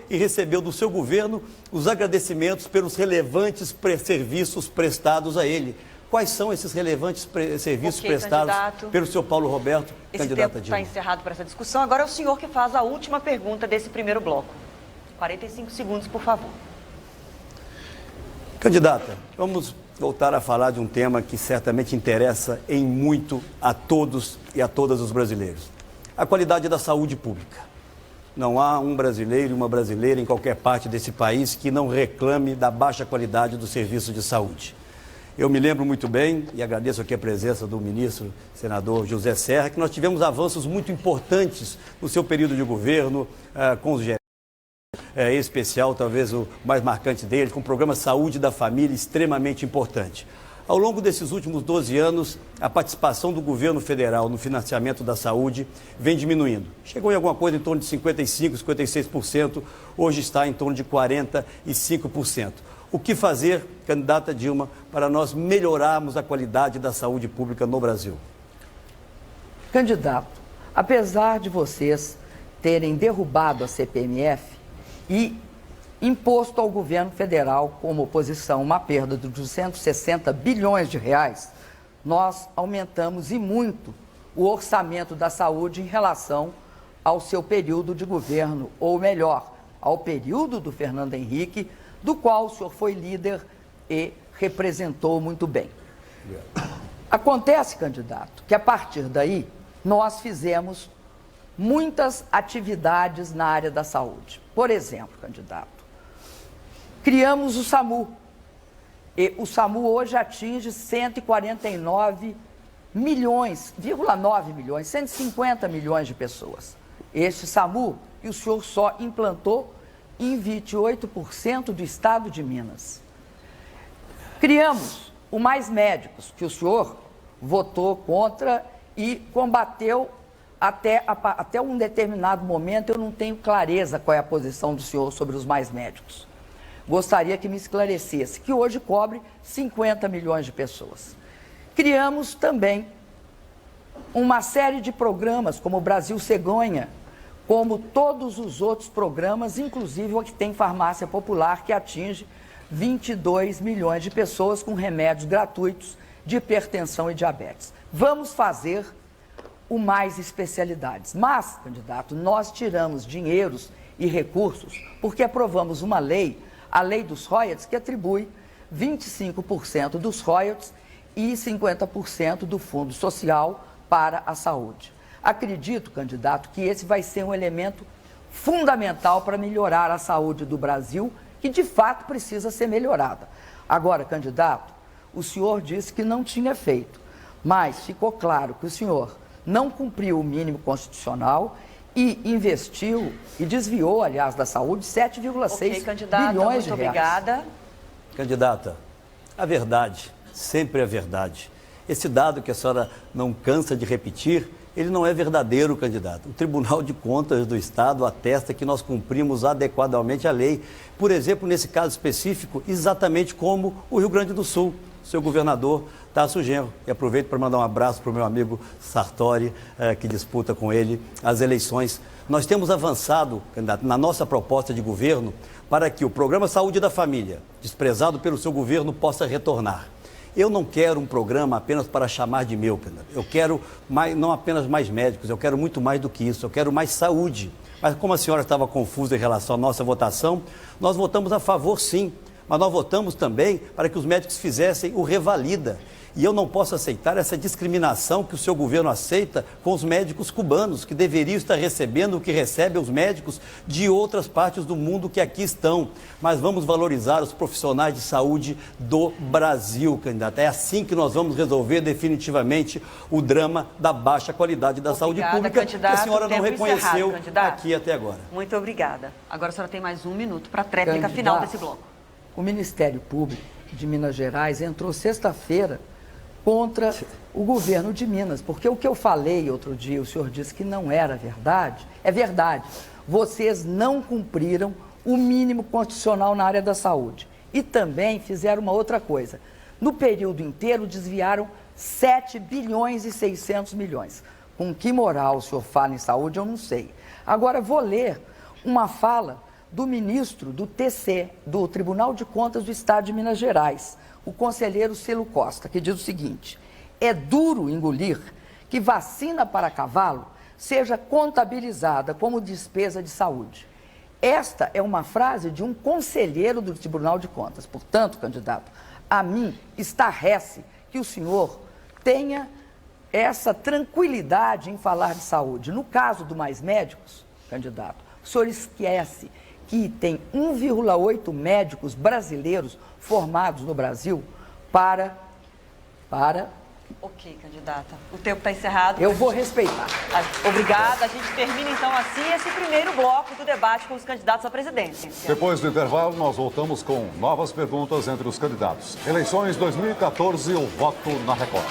recebeu do seu governo os agradecimentos pelos relevantes serviços prestados a ele. Quais são esses relevantes serviços prestados pelo senhor Paulo Roberto, candidata Dilma? Esse tempo está encerrado para essa discussão. Agora é o senhor que faz a última pergunta desse primeiro bloco. 45 segundos, por favor. Candidata, vamos voltar a falar de um tema que certamente interessa em muito a todos e a todas os brasileiros. A qualidade da saúde pública. Não há um brasileiro e uma brasileira em qualquer parte desse país que não reclame da baixa qualidade do serviço de saúde. Eu me lembro muito bem, e agradeço aqui a presença do ministro, senador José Serra, que nós tivemos avanços muito importantes no seu período de governo, com os gerentes. Em especial, talvez o mais marcante dele, com o programa Saúde da Família, extremamente importante. Ao longo desses últimos 12 anos, a participação do governo federal no financiamento da saúde vem diminuindo. Chegou em alguma coisa em torno de 55%, 56%, hoje está em torno de 45%. O que fazer, candidata Dilma, para nós melhorarmos a qualidade da saúde pública no Brasil? Candidato, apesar de vocês terem derrubado a CPMF, e imposto ao governo federal, como oposição, uma perda de 260 bilhões de reais, nós aumentamos e muito o orçamento da saúde em relação ao seu período de governo, ou melhor, ao período do Fernando Henrique, do qual o senhor foi líder e representou muito bem. Acontece, candidato, que a partir daí nós fizemos muitas atividades na área da saúde. Por exemplo, candidato, criamos o SAMU. E o SAMU hoje atinge 149,9 milhões, 150 milhões de pessoas. Este SAMU, que o senhor só implantou em 28% do estado de Minas. Criamos o Mais Médicos, que o senhor votou contra e combateu até um determinado momento. Eu não tenho clareza qual é a posição do senhor sobre os mais médicos. Gostaria que me esclarecesse, que hoje cobre 50 milhões de pessoas. Criamos também uma série de programas, como o Brasil Cegonha, como todos os outros programas, inclusive o que tem farmácia popular, que atinge 22 milhões de pessoas com remédios gratuitos de hipertensão e diabetes. Vamos fazer o mais especialidades. Mas, candidato, nós tiramos dinheiros e recursos porque aprovamos uma lei, a lei dos royalties, que atribui 25% dos royalties e 50% do fundo social para a saúde. Acredito, candidato, que esse vai ser um elemento fundamental para melhorar a saúde do Brasil, que de fato precisa ser melhorada. Agora, candidato, o senhor disse que não tinha feito, mas ficou claro que o senhor não cumpriu o mínimo constitucional e investiu e desviou, aliás, da saúde 7,6 bilhões de reais. Muito obrigada. Candidata, a verdade, sempre a verdade. Esse dado que a senhora não cansa de repetir, ele não é verdadeiro, candidato. O Tribunal de Contas do Estado atesta que nós cumprimos adequadamente a lei. Por exemplo, nesse caso específico, exatamente como o Rio Grande do Sul, seu governador Tasso Genro. E aproveito para mandar um abraço para o meu amigo Sartori, que disputa com ele as eleições. Nós temos avançado, candidato, na nossa proposta de governo para que o Programa Saúde da Família, desprezado pelo seu governo, possa retornar. Eu não quero um programa apenas para chamar de meu, candidato. Eu quero não apenas mais médicos, eu quero muito mais do que isso, eu quero mais saúde. Mas como a senhora estava confusa em relação à nossa votação, nós votamos a favor sim, mas nós votamos também para que os médicos fizessem o revalida. E eu não posso aceitar essa discriminação que o seu governo aceita com os médicos cubanos, que deveriam estar recebendo o que recebem os médicos de outras partes do mundo que aqui estão. Mas vamos valorizar os profissionais de saúde do Brasil, candidato. É assim que nós vamos resolver definitivamente o drama da baixa qualidade da saúde pública, candidato, que a senhora não reconheceu aqui até agora. Muito obrigada. Agora a senhora tem mais 1 minuto para a tréplica final desse bloco. O Ministério Público de Minas Gerais entrou sexta-feira contra o governo de Minas, porque o que eu falei outro dia, o senhor disse que não era verdade, é verdade. Vocês não cumpriram o mínimo constitucional na área da saúde. E também fizeram uma outra coisa. No período inteiro, desviaram 7 bilhões e 600 milhões. Com que moral o senhor fala em saúde, eu não sei. Agora, vou ler uma fala do ministro do TC, do Tribunal de Contas do Estado de Minas Gerais, o conselheiro Celo Costa, que diz o seguinte: é duro engolir que vacina para cavalo seja contabilizada como despesa de saúde. Esta é uma frase de um conselheiro do Tribunal de Contas. Portanto, candidato, a mim estarrece que o senhor tenha essa tranquilidade em falar de saúde. No caso do Mais Médicos, candidato, o senhor esquece que tem 1,8 médicos brasileiros formados no Brasil para... Ok, candidata. O tempo está encerrado. Eu vou respeitar. Obrigada. A gente termina então assim esse primeiro bloco do debate com os candidatos à presidência. Depois do intervalo, nós voltamos com novas perguntas entre os candidatos. Eleições 2014, o voto na Record.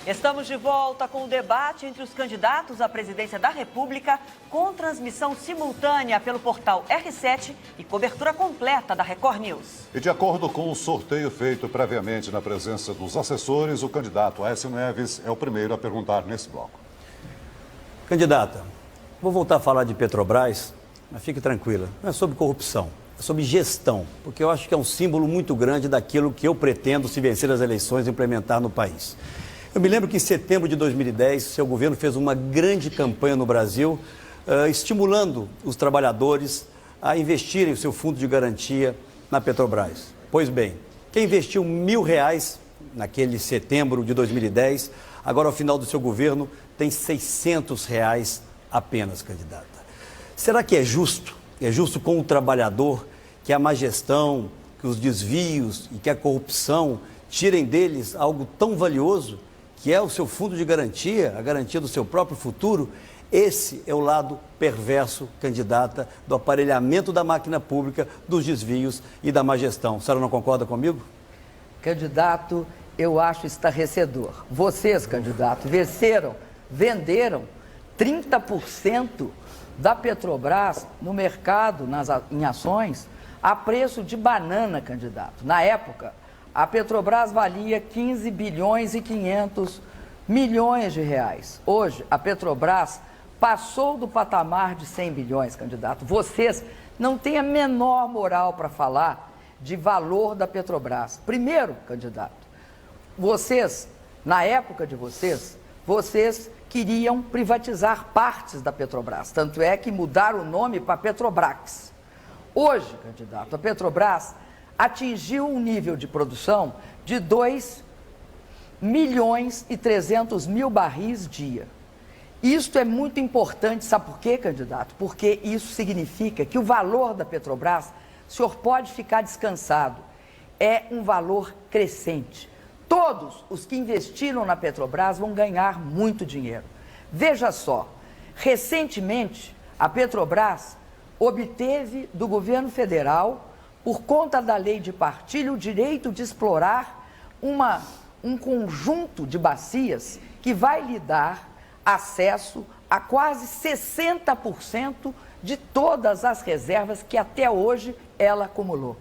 Estamos de volta com o debate entre os candidatos à presidência da República, com transmissão simultânea pelo portal R7 e cobertura completa da Record News. E de acordo com o sorteio feito previamente na presença dos assessores, o candidato Aécio Neves é o primeiro a perguntar nesse bloco. Candidata, vou voltar a falar de Petrobras, mas fique tranquila, não é sobre corrupção, é sobre gestão, porque eu acho que é um símbolo muito grande daquilo que eu pretendo, se vencer as eleições, implementar no país. Eu me lembro que em setembro de 2010, seu governo fez uma grande campanha no Brasil, estimulando os trabalhadores a investirem o seu fundo de garantia na Petrobras. Pois bem, quem investiu R$1.000 naquele setembro de 2010, agora ao final do seu governo tem R$600 apenas, candidata. Será que é justo? É justo com o trabalhador que a má gestão, que os desvios e que a corrupção tirem deles algo tão valioso, que é o seu fundo de garantia, a garantia do seu próprio futuro? Esse é o lado perverso, candidata, do aparelhamento da máquina pública, dos desvios e da má gestão. A senhora não concorda comigo? Candidato, eu acho estarrecedor. Vocês, candidato, venderam 30% da Petrobras no mercado, em ações, a preço de banana, candidato. Na época, a Petrobras valia 15 bilhões e 500 milhões de reais. Hoje, a Petrobras passou do patamar de 100 bilhões, candidato. Vocês não têm a menor moral para falar de valor da Petrobras. Primeiro, candidato, vocês, na época de vocês queriam privatizar partes da Petrobras. Tanto é que mudaram o nome para Petrobrax. Hoje, candidato, a Petrobras atingiu um nível de produção de 2 milhões e 300 mil barris dia. Isto é muito importante, sabe por quê, candidato? Porque isso significa que o valor da Petrobras, o senhor pode ficar descansado, é um valor crescente. Todos os que investiram na Petrobras vão ganhar muito dinheiro. Veja só, recentemente a Petrobras obteve do governo federal, por conta da lei de partilha, o direito de explorar um conjunto de bacias que vai lhe dar acesso a quase 60% de todas as reservas que até hoje ela acumulou.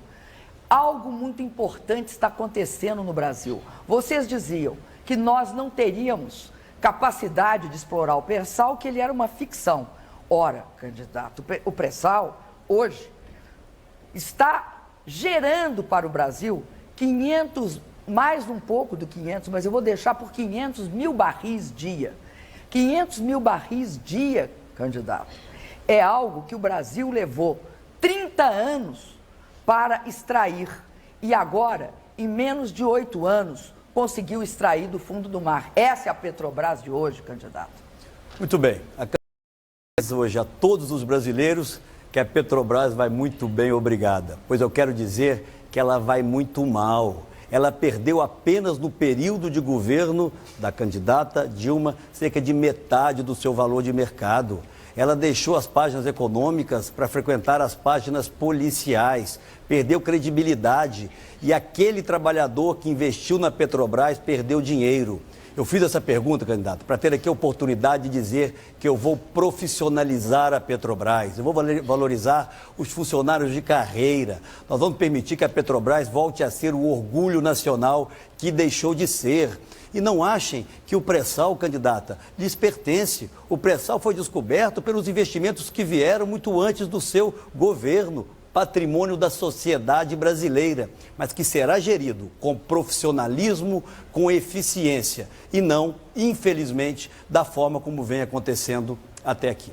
Algo muito importante está acontecendo no Brasil. Vocês diziam que nós não teríamos capacidade de explorar o pré-sal, que ele era uma ficção. Ora, candidato, o pré-sal hoje está gerando para o Brasil 500, mais um pouco do 500, mas eu vou deixar por 500 mil barris dia. 500 mil barris dia, candidato, é algo que o Brasil levou 30 anos para extrair e agora, em menos de 8 anos, conseguiu extrair do fundo do mar. Essa é a Petrobras de hoje, candidato. Muito bem. Hoje a todos os brasileiros que a Petrobras vai muito bem, obrigada. Pois eu quero dizer que ela vai muito mal. Ela perdeu apenas no período de governo da candidata Dilma cerca de metade do seu valor de mercado. Ela deixou as páginas econômicas para frequentar as páginas policiais, perdeu credibilidade e aquele trabalhador que investiu na Petrobras perdeu dinheiro. Eu fiz essa pergunta, candidato, para ter aqui a oportunidade de dizer que eu vou profissionalizar a Petrobras, eu vou valorizar os funcionários de carreira, nós vamos permitir que a Petrobras volte a ser o orgulho nacional que deixou de ser. E não achem que o pré-sal, candidata, lhes pertence. O pré-sal foi descoberto pelos investimentos que vieram muito antes do seu governo, patrimônio da sociedade brasileira, mas que será gerido com profissionalismo, com eficiência e não, infelizmente, da forma como vem acontecendo até aqui.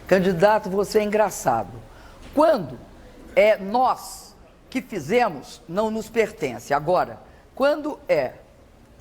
Candidato, você é engraçado. Quando é nós que fizemos, não nos pertence. Agora, quando é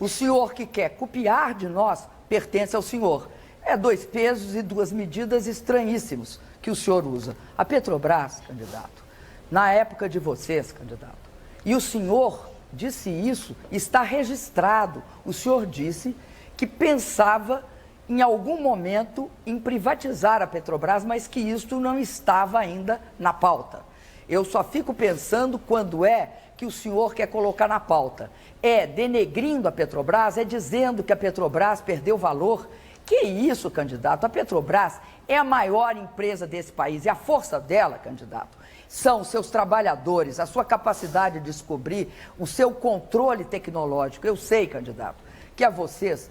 o senhor que quer copiar de nós, pertence ao senhor. É 2 pesos e 2 medidas estranhíssimos que o senhor usa. A Petrobras, candidato, na época de vocês, candidato, e o senhor disse isso, está registrado. O senhor disse que pensava em algum momento em privatizar a Petrobras, mas que isto não estava ainda na pauta. Eu só fico pensando quando é que o senhor quer colocar na pauta. É denegrindo a Petrobras, é dizendo que a Petrobras perdeu valor. Que isso, candidato? A Petrobras é a maior empresa desse país e a força dela, candidato, são os seus trabalhadores, a sua capacidade de descobrir, o seu controle tecnológico. Eu sei, candidato, que a vocês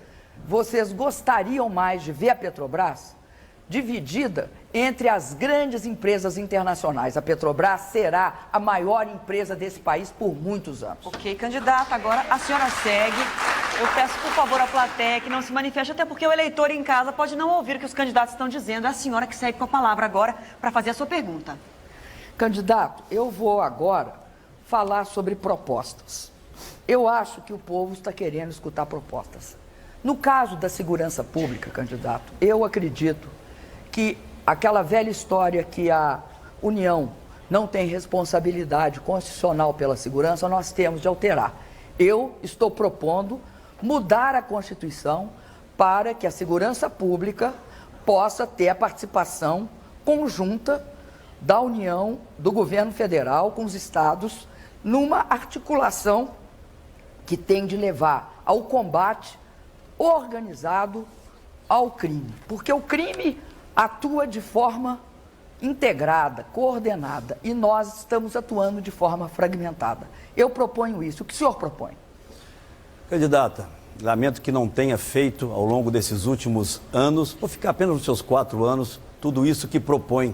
gostariam mais de ver a Petrobras dividida entre as grandes empresas internacionais. A Petrobras será a maior empresa desse país por muitos anos. Ok, candidata, agora a senhora segue. Eu peço, por favor, à plateia que não se manifeste, até porque o eleitor em casa pode não ouvir o que os candidatos estão dizendo. É a senhora que segue com a palavra agora para fazer a sua pergunta. Candidato, eu vou agora falar sobre propostas. Eu acho que o povo está querendo escutar propostas. No caso da segurança pública, candidato, eu acredito que aquela velha história que a União não tem responsabilidade constitucional pela segurança, nós temos de alterar. Eu estou propondo mudar a Constituição para que a segurança pública possa ter a participação conjunta da União, do governo federal com os estados, numa articulação que tem de levar ao combate organizado ao crime. Porque o crime atua de forma integrada, coordenada, e nós estamos atuando de forma fragmentada. Eu proponho isso. O que o senhor propõe? Candidata, lamento que não tenha feito ao longo desses últimos anos, vou ficar apenas nos seus 4 anos, tudo isso que propõe.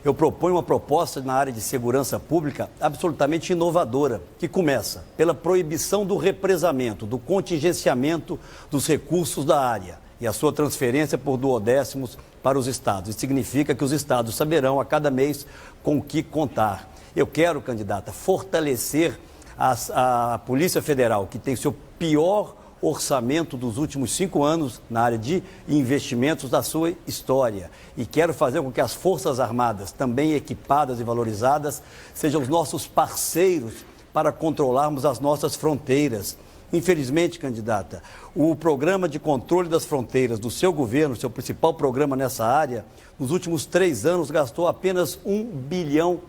Eu proponho uma proposta na área de segurança pública absolutamente inovadora, que começa pela proibição do represamento, do contingenciamento dos recursos da área e a sua transferência por duodécimos para os estados. Isso significa que os estados saberão a cada mês com o que contar. Eu quero, candidata, fortalecer a Polícia Federal, que tem seu pior orçamento dos últimos 5 anos na área de investimentos da sua história. E quero fazer com que as Forças Armadas, também equipadas e valorizadas, sejam os nossos parceiros para controlarmos as nossas fronteiras. Infelizmente, candidata, o programa de controle das fronteiras do seu governo, seu principal programa nessa área, nos últimos 3 anos gastou apenas R$1 bilhão.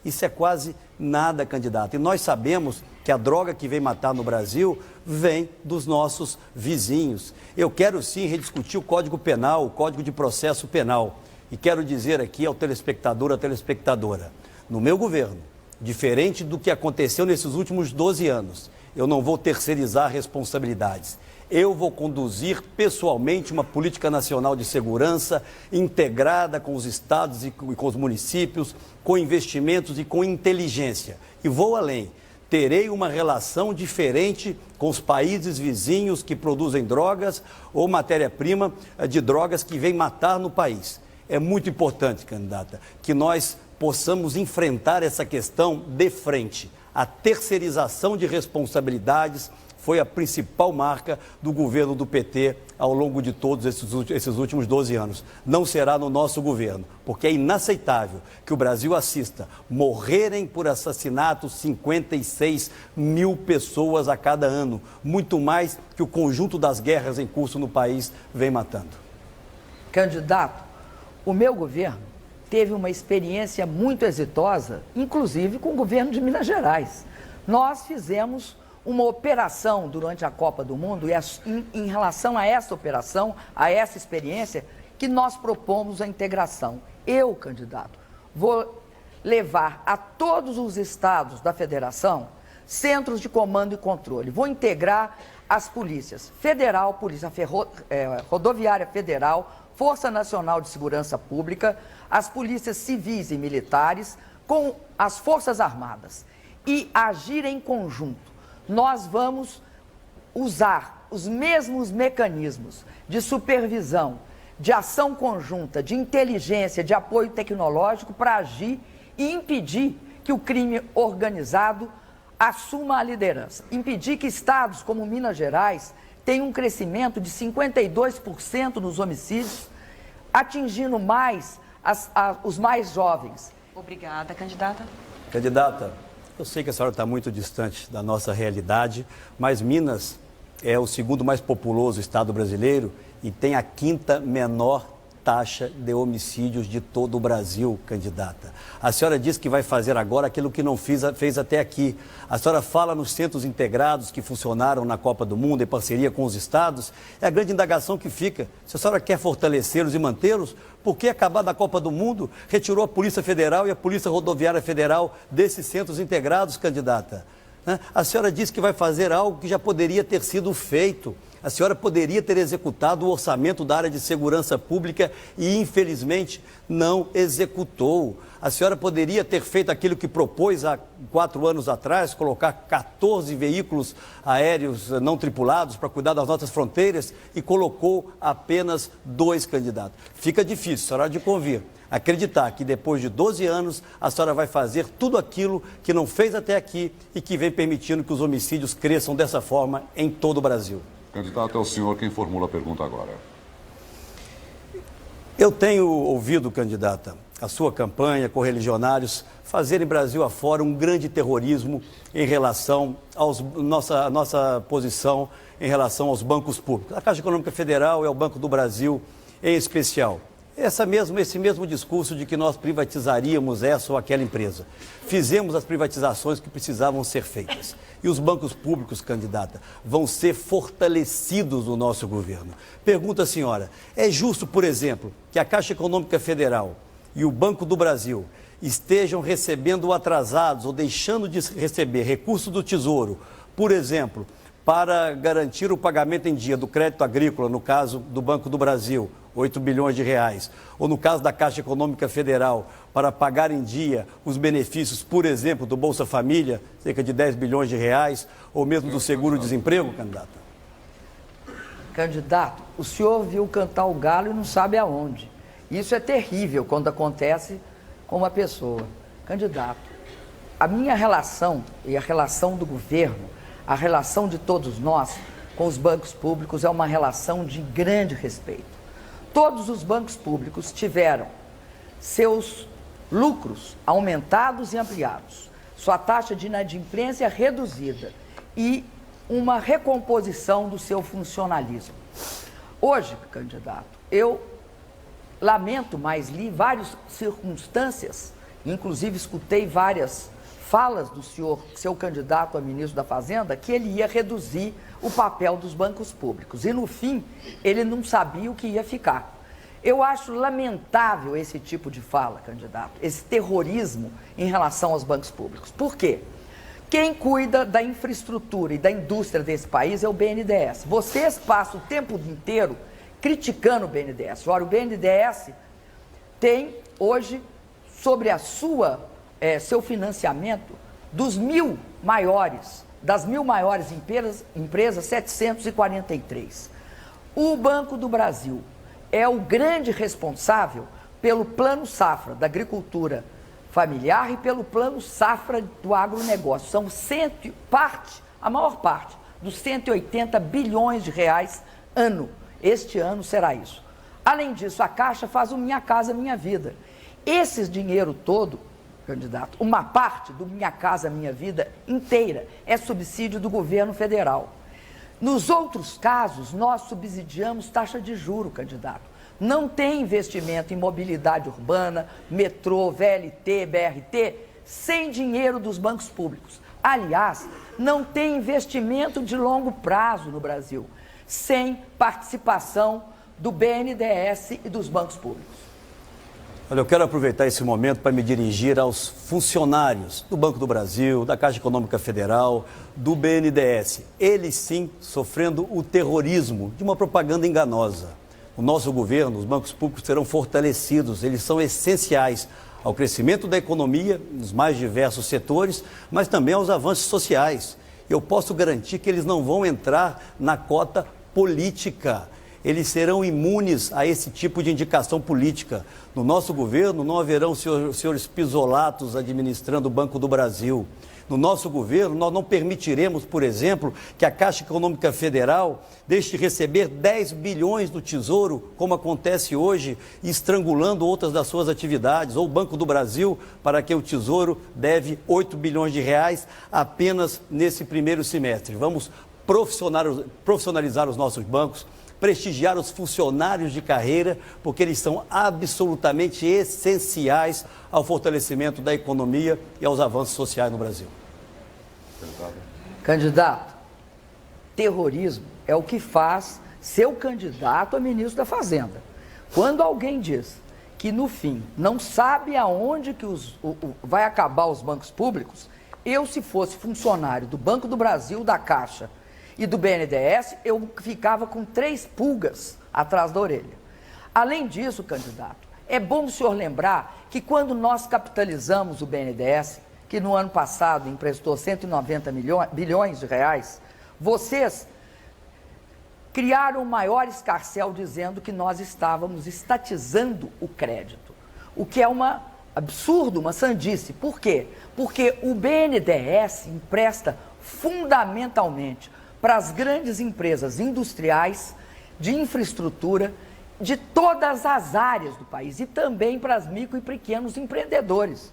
Isso é quase nada, candidata. E nós sabemos que a droga que vem matar no Brasil vem dos nossos vizinhos. Eu quero sim rediscutir o Código Penal, o Código de Processo Penal. E quero dizer aqui ao telespectador, à telespectadora, no meu governo, diferente do que aconteceu nesses últimos 12 anos, eu não vou terceirizar responsabilidades. Eu vou conduzir pessoalmente uma política nacional de segurança integrada com os estados e com os municípios, com investimentos e com inteligência. E vou além. Terei uma relação diferente com os países vizinhos que produzem drogas ou matéria-prima de drogas que vem matar no país. É muito importante, candidata, que nós possamos enfrentar essa questão de frente. A terceirização de responsabilidades foi a principal marca do governo do PT ao longo de todos esses últimos 12 anos. Não será no nosso governo, porque é inaceitável que o Brasil assista morrerem por assassinato 56 mil pessoas a cada ano, muito mais que o conjunto das guerras em curso no país vem matando. Candidato, o meu governo teve uma experiência muito exitosa, inclusive com o governo de Minas Gerais. Nós fizemos uma operação durante a Copa do Mundo e em relação a essa operação, a essa experiência, que nós propomos a integração. Eu, candidato, vou levar a todos os estados da federação centros de comando e controle. Vou integrar as polícias federal, Polícia Rodoviária Federal, Força Nacional de Segurança Pública, as polícias civis e militares com as Forças Armadas e agir em conjunto. Nós vamos usar os mesmos mecanismos de supervisão, de ação conjunta, de inteligência, de apoio tecnológico para agir e impedir que o crime organizado assuma a liderança. Impedir que estados como Minas Gerais tenham um crescimento de 52% nos homicídios, atingindo mais os mais jovens. Obrigada, candidata. Candidata, eu sei que a senhora está muito distante da nossa realidade, mas Minas é o segundo mais populoso estado brasileiro e tem a 5ª menor taxa de homicídios de todo o Brasil, candidata. A senhora diz que vai fazer agora aquilo que não fez até aqui. A senhora fala nos centros integrados que funcionaram na Copa do Mundo em parceria com os estados. É a grande indagação que fica. Se a senhora quer fortalecê-los e mantê-los, por que acabar da Copa do Mundo retirou a Polícia Federal e a Polícia Rodoviária Federal desses centros integrados, candidata? A senhora diz que vai fazer algo que já poderia ter sido feito. A senhora poderia ter executado o orçamento da área de segurança pública e, infelizmente, não executou. A senhora poderia ter feito aquilo que propôs há 4 anos atrás, colocar 14 veículos aéreos não tripulados para cuidar das nossas fronteiras e colocou apenas 2 candidatos. Fica difícil, a senhora há de convir. Acreditar que depois de 12 anos a senhora vai fazer tudo aquilo que não fez até aqui e que vem permitindo que os homicídios cresçam dessa forma em todo o Brasil. Candidato, é o senhor quem formula a pergunta agora. Eu tenho ouvido, candidata, a sua campanha, correligionários, fazerem Brasil afora um grande terrorismo em relação à nossa posição em relação aos bancos públicos. A Caixa Econômica Federal é o Banco do Brasil em especial. Esse mesmo discurso de que nós privatizaríamos essa ou aquela empresa. Fizemos as privatizações que precisavam ser feitas. E os bancos públicos, candidata, vão ser fortalecidos no nosso governo. Pergunta a senhora, é justo, por exemplo, que a Caixa Econômica Federal e o Banco do Brasil estejam recebendo atrasados ou deixando de receber recursos do Tesouro, por exemplo, para garantir o pagamento em dia do crédito agrícola, no caso do Banco do Brasil, 8 bilhões de reais, ou no caso da Caixa Econômica Federal, para pagar em dia os benefícios, por exemplo, do Bolsa Família, cerca de 10 bilhões de reais, ou mesmo do seguro-desemprego, candidata? Candidato, o senhor viu cantar o galo e não sabe aonde. Isso é terrível quando acontece com uma pessoa. Candidato, a minha relação e a relação do governo, a relação de todos nós com os bancos públicos é uma relação de grande respeito. Todos os bancos públicos tiveram seus lucros aumentados e ampliados, sua taxa de inadimplência reduzida e uma recomposição do seu funcionalismo. Hoje, candidato, eu lamento, mas li várias circunstâncias, inclusive escutei várias falas do senhor, seu candidato a ministro da Fazenda, que ele ia reduzir o papel dos bancos públicos. E, no fim, ele não sabia o que ia ficar. Eu acho lamentável esse tipo de fala, candidato, esse terrorismo em relação aos bancos públicos. Por quê? Quem cuida da infraestrutura e da indústria desse país é o BNDES. Vocês passam o tempo inteiro criticando o BNDES. Ora, o BNDES tem hoje, sobre a seu financiamento, das 1.000 maiores empresas, 743. O Banco do Brasil é o grande responsável pelo Plano Safra da agricultura familiar e pelo Plano Safra do agronegócio. São a maior parte dos 180 bilhões de reais ano. Este ano será isso. Além disso, a Caixa faz o Minha Casa Minha Vida. Esse dinheiro todo, candidato, uma parte do Minha Casa Minha Vida inteira é subsídio do governo federal. Nos outros casos, nós subsidiamos taxa de juro, candidato. Não tem investimento em mobilidade urbana, metrô, VLT, BRT, sem dinheiro dos bancos públicos. Aliás, não tem investimento de longo prazo no Brasil, sem participação do BNDES e dos bancos públicos. Olha, eu quero aproveitar esse momento para me dirigir aos funcionários do Banco do Brasil, da Caixa Econômica Federal, do BNDES. Eles sim sofrendo o terrorismo de uma propaganda enganosa. O nosso governo, os bancos públicos serão fortalecidos, eles são essenciais ao crescimento da economia nos mais diversos setores, mas também aos avanços sociais. Eu posso garantir que eles não vão entrar na cota política. Eles serão imunes a esse tipo de indicação política. No nosso governo não haverão senhores pisolatos administrando o Banco do Brasil. No nosso governo nós não permitiremos, por exemplo, que a Caixa Econômica Federal deixe de receber 10 bilhões do Tesouro, como acontece hoje, estrangulando outras das suas atividades, ou o Banco do Brasil, para que o Tesouro deve 8 bilhões de reais apenas nesse primeiro semestre. Vamos profissionalizar os nossos bancos, prestigiar os funcionários de carreira, porque eles são absolutamente essenciais ao fortalecimento da economia e aos avanços sociais no Brasil. Candidato, terrorismo é o que faz seu candidato a ministro da Fazenda. Quando alguém diz que, no fim, não sabe aonde que vai acabar os bancos públicos, eu, se fosse funcionário do Banco do Brasil, da Caixa e do BNDES, eu ficava com 3 pulgas atrás da orelha. Além disso, candidato, é bom o senhor lembrar que quando nós capitalizamos o BNDES, que no ano passado emprestou 190 bilhões de reais, vocês criaram o maior escarcéu dizendo que nós estávamos estatizando o crédito, o que é um absurdo, uma sandice. Por quê? Porque o BNDES empresta fundamentalmente para as grandes empresas industriais, de infraestrutura de todas as áreas do país e também para as micro e pequenos empreendedores.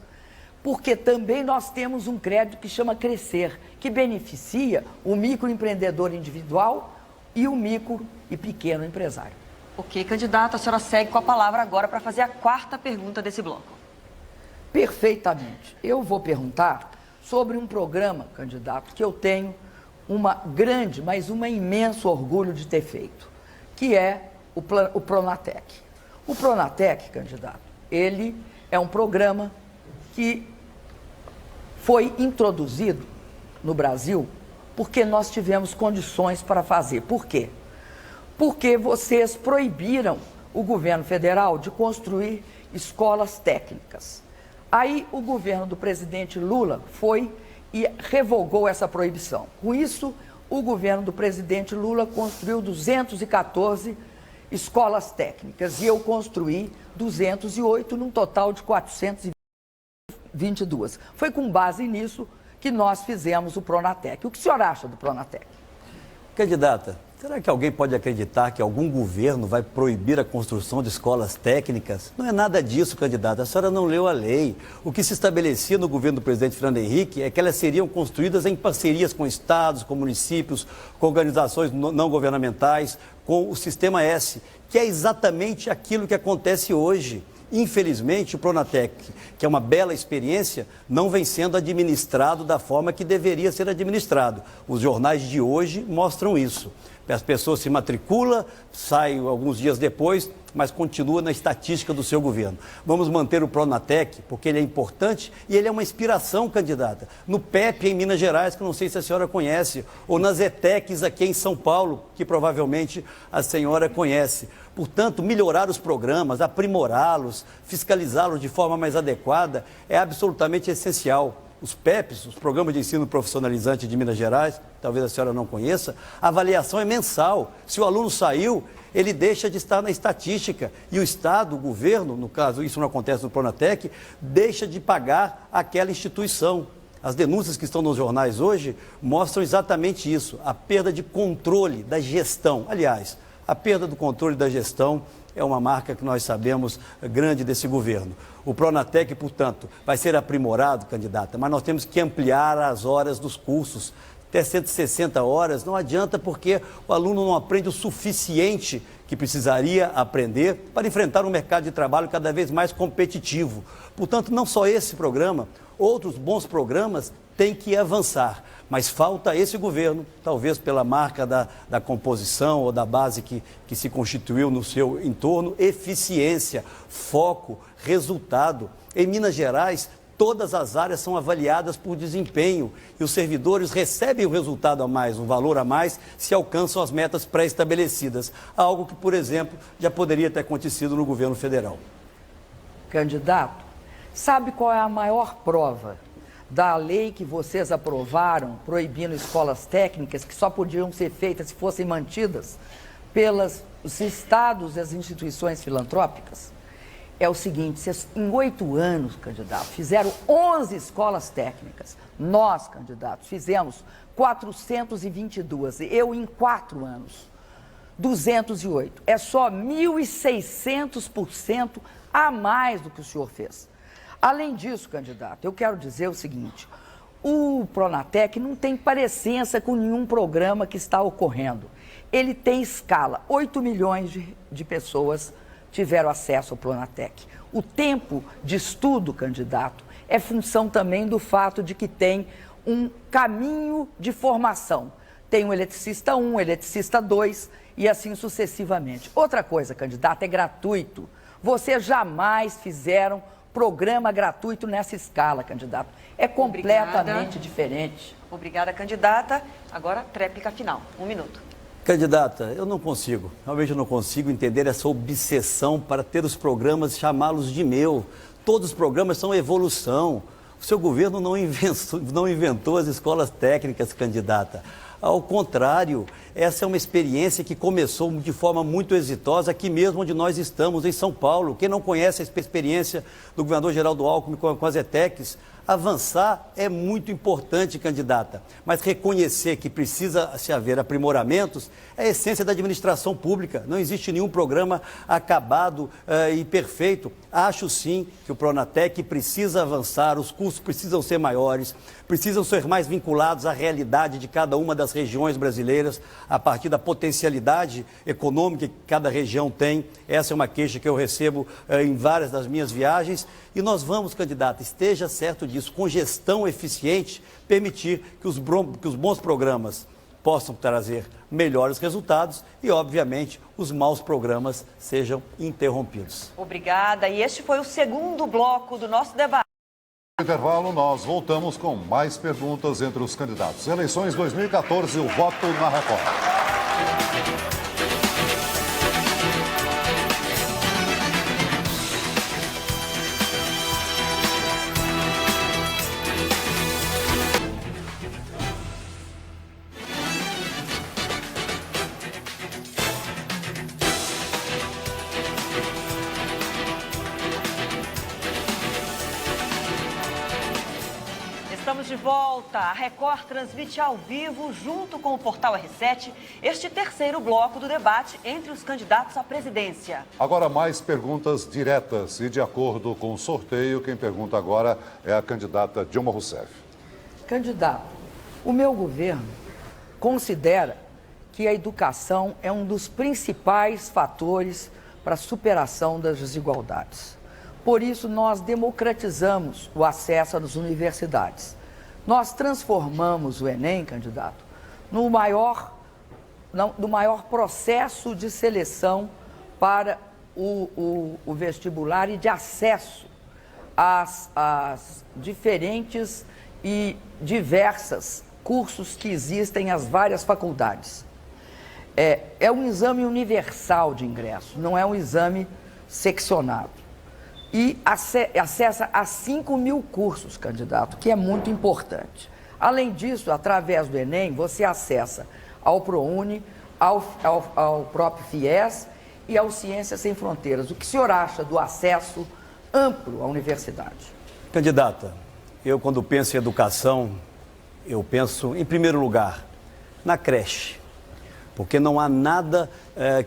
Porque também nós temos um crédito que chama Crescer, que beneficia o microempreendedor individual e o micro e pequeno empresário. Ok, candidata, a senhora segue com a palavra agora para fazer a quarta pergunta desse bloco. Perfeitamente. Eu vou perguntar sobre um programa, candidato, que eu tenho uma grande, mas um imenso orgulho de ter feito, que é o Pronatec. O Pronatec, candidato, ele é um programa que foi introduzido no Brasil porque nós tivemos condições para fazer. Por quê? Porque vocês proibiram o governo federal de construir escolas técnicas. Aí o governo do presidente Lula foi e revogou essa proibição. Com isso, o governo do presidente Lula construiu 214 escolas técnicas e eu construí 208 num total de 422. Foi com base nisso que nós fizemos o Pronatec. O que o senhor acha do Pronatec? Candidata, será que alguém pode acreditar que algum governo vai proibir a construção de escolas técnicas? Não é nada disso, candidata. A senhora não leu a lei. O que se estabelecia no governo do presidente Fernando Henrique é que elas seriam construídas em parcerias com estados, com municípios, com organizações não governamentais, com o Sistema S, que é exatamente aquilo que acontece hoje. Infelizmente, o Pronatec, que é uma bela experiência, não vem sendo administrado da forma que deveria ser administrado. Os jornais de hoje mostram isso. As pessoas se matriculam, saem alguns dias depois, mas continua na estatística do seu governo. Vamos manter o Pronatec, porque ele é importante e ele é uma inspiração, candidata. No PEP, em Minas Gerais, que não sei se a senhora conhece, ou nas ETECs aqui em São Paulo, que provavelmente a senhora conhece. Portanto, melhorar os programas, aprimorá-los, fiscalizá-los de forma mais adequada é absolutamente essencial. Os PEPs, os Programas de Ensino Profissionalizante de Minas Gerais, talvez a senhora não conheça, a avaliação é mensal. Se o aluno saiu, ele deixa de estar na estatística e o Estado, o governo, no caso isso não acontece no Pronatec, deixa de pagar aquela instituição. As denúncias que estão nos jornais hoje mostram exatamente isso, a perda de controle da gestão. Aliás, a perda do controle da gestão é uma marca que nós sabemos grande desse governo. O Pronatec, portanto, vai ser aprimorado, candidata, mas nós temos que ampliar as horas dos cursos. Até 160 horas não adianta porque o aluno não aprende o suficiente que precisaria aprender para enfrentar um mercado de trabalho cada vez mais competitivo. Portanto, não só esse programa, outros bons programas têm que avançar. Mas falta a esse governo, talvez pela marca da composição ou da base que se constituiu no seu entorno, eficiência, foco, resultado. Em Minas Gerais, todas as áreas são avaliadas por desempenho e os servidores recebem o resultado a mais, um valor a mais, se alcançam as metas pré-estabelecidas. Algo que, por exemplo, já poderia ter acontecido no governo federal. Candidato, sabe qual é a maior prova da lei que vocês aprovaram, proibindo escolas técnicas, que só podiam ser feitas se fossem mantidas pelos estados e as instituições filantrópicas? É o seguinte, vocês, em 8 anos, candidato, fizeram 11 escolas técnicas. Nós, candidatos, fizemos 422. Eu, em 4 anos, 208. É só 1.600% a mais do que o senhor fez. Além disso, candidato, eu quero dizer o seguinte, o Pronatec não tem parecença com nenhum programa que está ocorrendo. Ele tem escala, 8 milhões de pessoas tiveram acesso ao Pronatec. O tempo de estudo, candidato, é função também do fato de que tem um caminho de formação. Tem um eletricista 1, eletricista 2 e assim sucessivamente. Outra coisa, candidato, é gratuito. Vocês jamais fizeram programa gratuito nessa escala, candidato. É completamente diferente. Obrigada, candidata. Agora, tréplica final. 1 minuto. Candidata, eu não consigo, realmente eu não consigo entender essa obsessão para ter os programas e chamá-los de meu. Todos os programas são evolução. O seu governo não inventou as escolas técnicas, candidata. Ao contrário, essa é uma experiência que começou de forma muito exitosa aqui mesmo onde nós estamos, em São Paulo. Quem não conhece a experiência do governador Geraldo Alckmin com as ETECs, Avançar é muito importante, candidata, mas reconhecer que precisa se haver aprimoramentos é a essência da administração pública. Não existe nenhum programa acabado e perfeito. Acho sim que o Pronatec precisa avançar, os custos precisam ser maiores, precisam ser mais vinculados à realidade de cada uma das regiões brasileiras, a partir da potencialidade econômica que cada região tem. Essa é uma queixa que eu recebo em várias das minhas viagens. E nós vamos, candidata, esteja certo disso, com gestão eficiente, permitir que os bons programas possam trazer melhores resultados e, obviamente, os maus programas sejam interrompidos. Obrigada. E este foi o segundo bloco do nosso debate. No intervalo, nós voltamos com mais perguntas entre os candidatos. Eleições 2014, o voto na Record. Estamos de volta. A Record transmite ao vivo, junto com o Portal R7, este terceiro bloco do debate entre os candidatos à presidência. Agora mais perguntas diretas e de acordo com o sorteio, quem pergunta agora é a candidata Dilma Rousseff. Candidato, o meu governo considera que a educação é um dos principais fatores para a superação das desigualdades. Por isso, nós democratizamos o acesso às universidades. Nós transformamos o Enem, candidato, no maior processo de seleção para o vestibular e de acesso às diferentes e diversas cursos que existem às várias faculdades. É um exame universal de ingresso, não é um exame seccionado. E acessa a 5.000 cursos, candidato, que é muito importante. Além disso, através do Enem, você acessa ao ProUni, ao próprio FIES e ao Ciências Sem Fronteiras. O que o senhor acha do acesso amplo à universidade? Candidata, eu quando penso em educação, eu penso, em primeiro lugar, na creche. Porque não há nada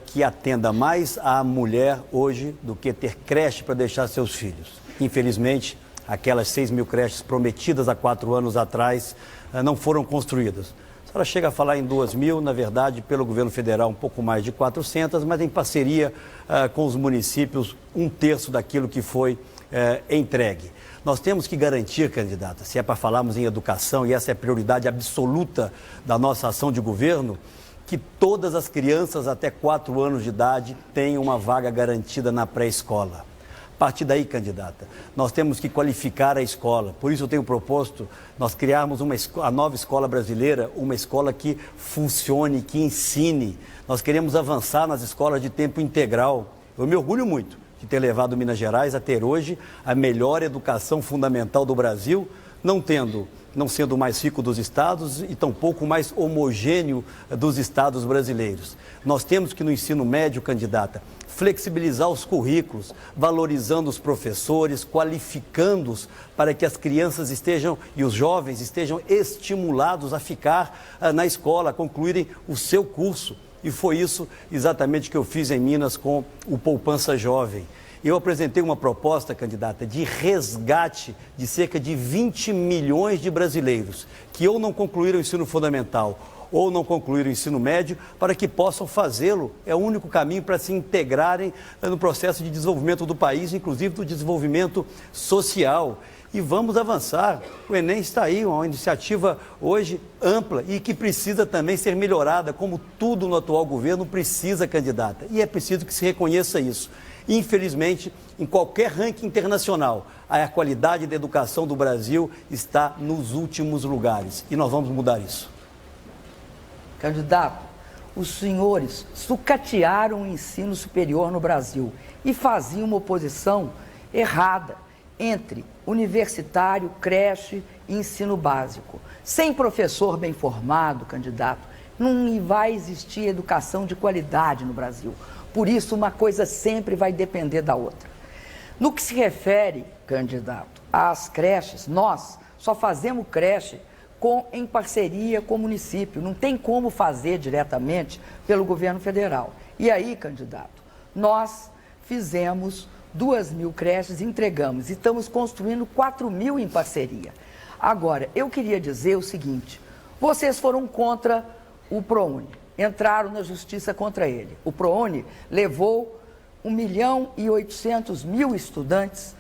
que atenda mais à mulher hoje do que ter creche para deixar seus filhos. Infelizmente, aquelas 6.000 creches prometidas há 4 anos atrás não foram construídas. A senhora chega a falar em 2.000, na verdade, pelo governo federal, um pouco mais de 400, mas em parceria com os municípios, 1/3 daquilo que foi entregue. Nós temos que garantir, candidata, se é para falarmos em educação, e essa é a prioridade absoluta da nossa ação de governo, que todas as crianças até 4 anos de idade tenham uma vaga garantida na pré-escola. A partir daí, candidata, nós temos que qualificar a escola. Por isso eu tenho proposto nós criarmos a nova escola brasileira, uma escola que funcione, que ensine. Nós queremos avançar nas escolas de tempo integral. Eu me orgulho muito de ter levado Minas Gerais a ter hoje a melhor educação fundamental do Brasil, não sendo o mais rico dos estados e tampouco o mais homogêneo dos estados brasileiros. Nós temos que, no ensino médio, candidata, flexibilizar os currículos, valorizando os professores, qualificando-os para que as crianças e os jovens estejam estimulados a ficar na escola, a concluírem o seu curso. E foi isso exatamente que eu fiz em Minas com o Poupança Jovem. Eu apresentei uma proposta, candidata, de resgate de cerca de 20 milhões de brasileiros que ou não concluíram o ensino fundamental ou não concluíram o ensino médio, para que possam fazê-lo. É o único caminho para se integrarem no processo de desenvolvimento do país, inclusive do desenvolvimento social. E vamos avançar. O Enem está aí, uma iniciativa hoje ampla e que precisa também ser melhorada, como tudo no atual governo precisa, candidata. E é preciso que se reconheça isso. Infelizmente, em qualquer ranking internacional, a qualidade da educação do Brasil está nos últimos lugares. E nós vamos mudar isso. Candidato, os senhores sucatearam o ensino superior no Brasil e faziam uma oposição errada entre universitário, creche e ensino básico. Sem professor bem formado, candidato, não vai existir educação de qualidade no Brasil. Por isso, uma coisa sempre vai depender da outra. No que se refere, candidato, as creches, nós só fazemos creche em parceria com o município, não tem como fazer diretamente pelo governo federal. E aí, candidato, nós fizemos 2.000 creches, entregamos e estamos construindo 4.000 em parceria. Agora, eu queria dizer o seguinte, vocês foram contra o ProUni, entraram na justiça contra ele. O ProUni levou 1.800.000 estudantes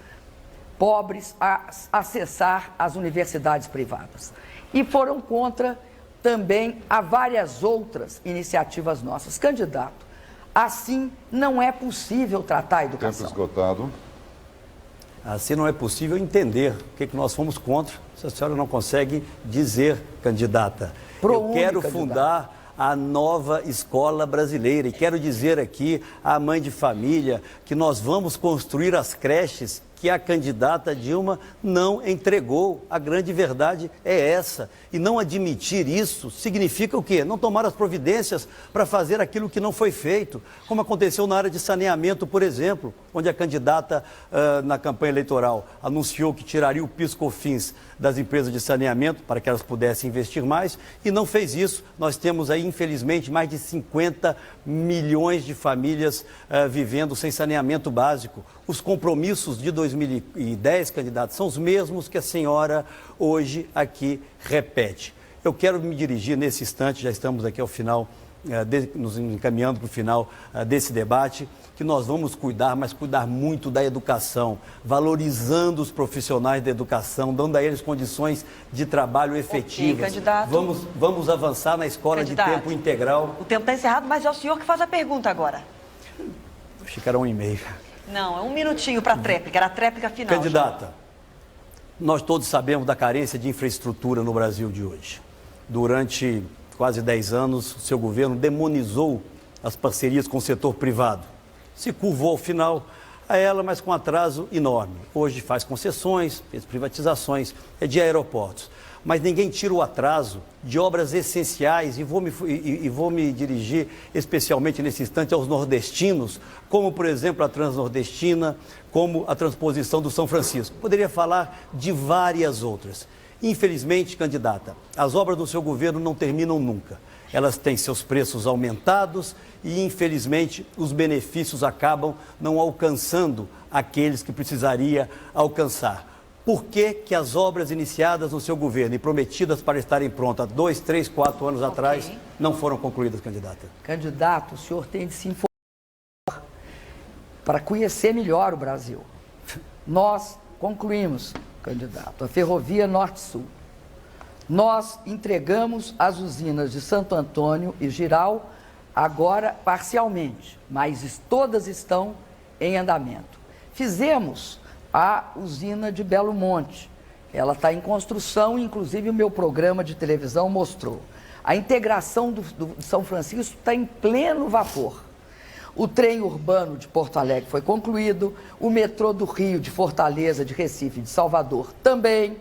pobres a acessar as universidades privadas. E foram contra também a várias outras iniciativas nossas. Candidato, assim não é possível tratar a educação. Tempo esgotado. Assim não é possível entender o que nós fomos contra, se a senhora não consegue dizer, candidata. Eu quero fundar a nova escola brasileira e quero dizer aqui à mãe de família que nós vamos construir as creches que a candidata Dilma não entregou. A grande verdade é essa. E não admitir isso significa o quê? Não tomar as providências para fazer aquilo que não foi feito, como aconteceu na área de saneamento, por exemplo, onde a candidata, na campanha eleitoral, anunciou que tiraria o PIS/COFINS das empresas de saneamento para que elas pudessem investir mais e não fez isso. Nós temos aí, infelizmente, mais de 50 milhões de famílias vivendo sem saneamento básico. Os compromissos de 2010, candidato, são os mesmos que a senhora hoje aqui repete. Eu quero me dirigir nesse instante, já estamos aqui ao final, nos encaminhando para o final desse debate, que nós vamos cuidar, mas cuidar muito da educação, valorizando os profissionais da educação, dando a eles condições de trabalho efetivas. Candidato. Vamos avançar na escola Candidato, de tempo integral. O tempo está encerrado, mas é o senhor que faz a pergunta agora. Achei que era 1,5. Não, é um minutinho para a tréplica, era a tréplica final. Candidata, nós todos sabemos da carência de infraestrutura no Brasil de hoje. Durante quase 10 anos, o seu governo demonizou as parcerias com o setor privado. Se curvou ao final a ela, mas com atraso enorme. Hoje faz concessões, fez privatizações de aeroportos. Mas ninguém tira o atraso de obras essenciais, e vou me dirigir especialmente nesse instante aos nordestinos, como, por exemplo, a Transnordestina, como a transposição do São Francisco. Poderia falar de várias outras. Infelizmente, candidata, as obras do seu governo não terminam nunca. Elas têm seus preços aumentados e, infelizmente, os benefícios acabam não alcançando aqueles que precisaria alcançar. Por que as obras iniciadas no seu governo e prometidas para estarem prontas 2, 3, 4 anos atrás não foram concluídas, candidata? Candidato, o senhor tem de se informar para conhecer melhor o Brasil. Nós concluímos, candidato, a Ferrovia Norte-Sul. Nós entregamos as usinas de Santo Antônio e Giral agora parcialmente, mas todas estão em andamento. Fizemos a usina de Belo Monte. Ela está em construção, inclusive o meu programa de televisão mostrou. A integração do São Francisco está em pleno vapor. O trem urbano de Porto Alegre foi concluído, o metrô do Rio, de Fortaleza, de Recife, de Salvador também,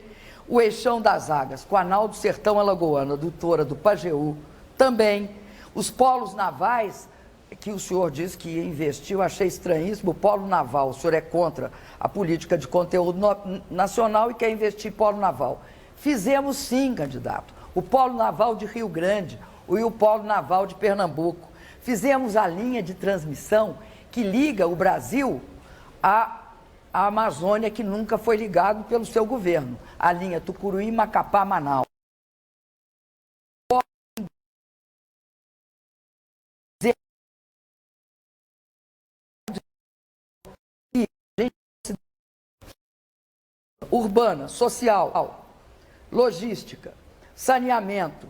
o Eixão das Águas, com a Anal do Sertão Alagoano, adutora do Pajeú também, os polos navais, que o senhor disse que ia investir, eu achei estranhíssimo, o polo naval, o senhor é contra a política de conteúdo nacional e quer investir em polo naval. Fizemos sim, candidato, o polo naval de Rio Grande e o polo naval de Pernambuco. Fizemos a linha de transmissão que liga o Brasil à Amazônia, que nunca foi ligado pelo seu governo, a linha Tucuruí, Macapá, Manaus. Urbana, social, logística, saneamento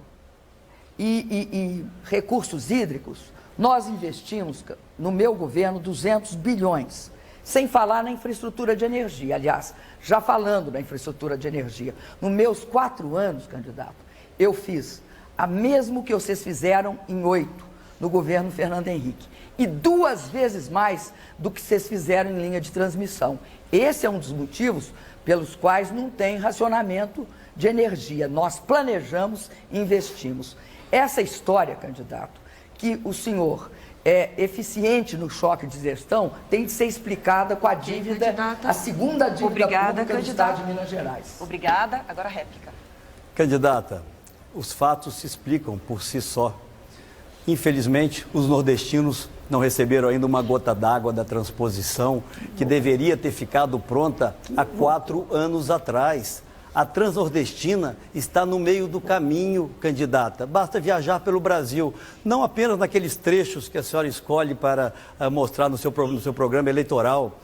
e recursos hídricos, nós investimos, no meu governo, 200 bilhões, sem falar na infraestrutura de energia. Aliás, já falando na infraestrutura de energia, nos meus 4 anos, candidato, eu fiz a mesma que vocês fizeram em 8, no governo Fernando Henrique, e 2 vezes mais do que vocês fizeram em linha de transmissão. Esse é um dos motivos pelos quais não tem racionamento de energia. Nós planejamos e investimos. Essa história, candidato, que o senhor eficiente no choque de gestão tem de ser explicada com a dívida, candidata. a segunda dívida Obrigada, pública do candidata. Estado de Minas Gerais. Obrigada. Agora a réplica. Candidata, os fatos se explicam por si só. Infelizmente, os nordestinos não receberam ainda uma gota d'água da transposição que deveria ter ficado pronta há 4 anos atrás. A Transnordestina está no meio do caminho, candidata. Basta viajar pelo Brasil, não apenas naqueles trechos que a senhora escolhe para mostrar no seu programa eleitoral.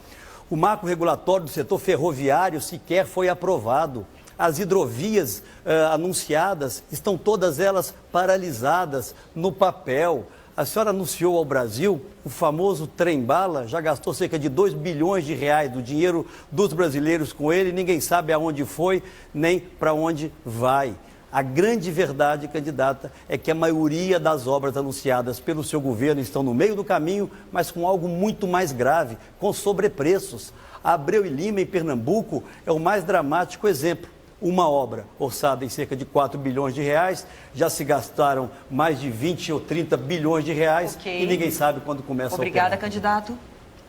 O marco regulatório do setor ferroviário sequer foi aprovado. As hidrovias anunciadas estão todas elas paralisadas no papel. A senhora anunciou ao Brasil o famoso trem-bala, já gastou cerca de 2 bilhões de reais do dinheiro dos brasileiros com ele, ninguém sabe aonde foi, nem para onde vai. A grande verdade, candidata, é que a maioria das obras anunciadas pelo seu governo estão no meio do caminho, mas com algo muito mais grave, com sobrepreços. A Abreu e Lima, em Pernambuco, é o mais dramático exemplo. Uma obra orçada em cerca de 4 bilhões de reais, já se gastaram mais de 20 ou 30 bilhões de reais e ninguém sabe quando começa a operar. Obrigada, candidato.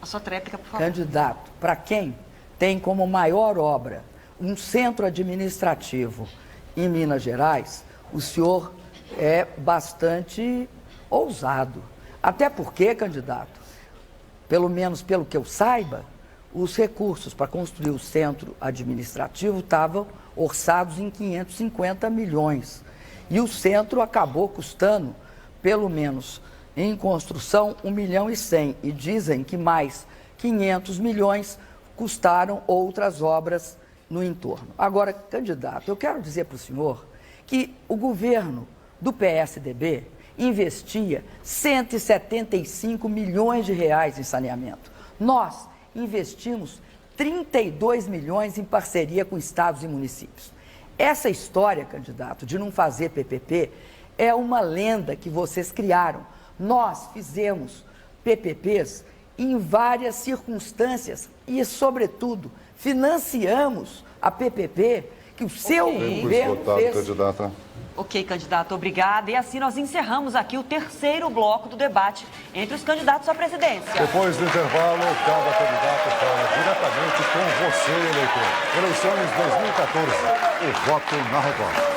A sua tréplica, por favor. Candidato, para quem tem como maior obra um centro administrativo em Minas Gerais, o senhor é bastante ousado. Até porque, candidato, pelo menos pelo que eu saiba, os recursos para construir o centro administrativo estavam orçados em 550 milhões. E o centro acabou custando, pelo menos em construção, 1,1 milhão. E dizem que mais 500 milhões custaram outras obras no entorno. Agora, candidato, eu quero dizer para o senhor que o governo do PSDB investia 175 milhões de reais em saneamento. Nós investimos 32 milhões em parceria com estados e municípios. Essa história, candidato, de não fazer PPP é uma lenda que vocês criaram. Nós fizemos PPPs em várias circunstâncias e, sobretudo, financiamos a PPP que o seu governo fez. Candidata. Ok, candidato, obrigada. E assim nós encerramos aqui o terceiro bloco do debate entre os candidatos à presidência. Depois do intervalo, cada candidato fala diretamente com você, eleitor. Eleições 2014, o voto na Record.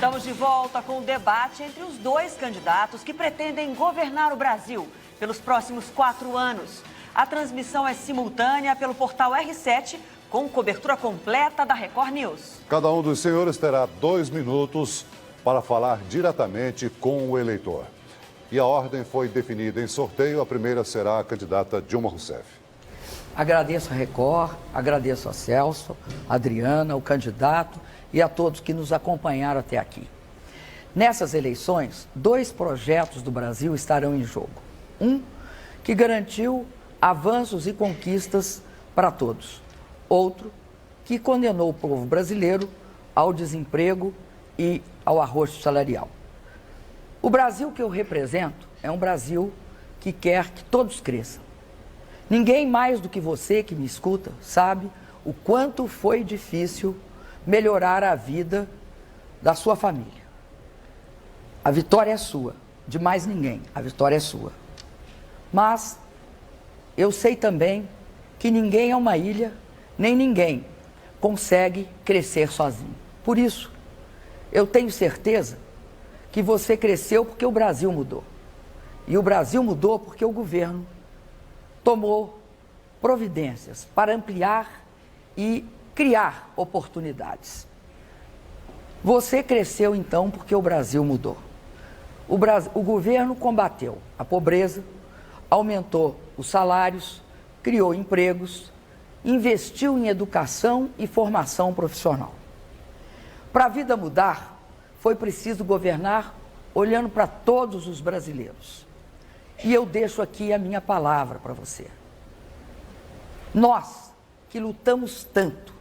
Estamos de volta com o debate entre os dois candidatos que pretendem governar o Brasil pelos próximos 4 anos. A transmissão é simultânea pelo portal R7, com cobertura completa da Record News. Cada um dos senhores terá 2 minutos para falar diretamente com o eleitor. E a ordem foi definida em sorteio. A primeira será a candidata Dilma Rousseff. Agradeço a Record, agradeço a Celso, a Adriana, o candidato e a todos que nos acompanharam até aqui. Nessas eleições, 2 projetos do Brasil estarão em jogo. Um, que garantiu avanços e conquistas para todos. Outro, que condenou o povo brasileiro ao desemprego e ao arroxo salarial. O Brasil que eu represento é um Brasil que quer que todos cresçam. Ninguém mais do que você que me escuta sabe o quanto foi difícil melhorar a vida da sua família. A vitória é sua, de mais ninguém, a vitória é sua. Mas eu sei também que ninguém é uma ilha, nem ninguém consegue crescer sozinho. Por isso, eu tenho certeza que você cresceu porque o Brasil mudou. E o Brasil mudou porque o governo tomou providências para ampliar e criar oportunidades. Você cresceu, então, porque o Brasil mudou. O governo combateu a pobreza, aumentou os salários, criou empregos, investiu em educação e formação profissional. Para a vida mudar, foi preciso governar olhando para todos os brasileiros. E eu deixo aqui a minha palavra para você. Nós que lutamos tanto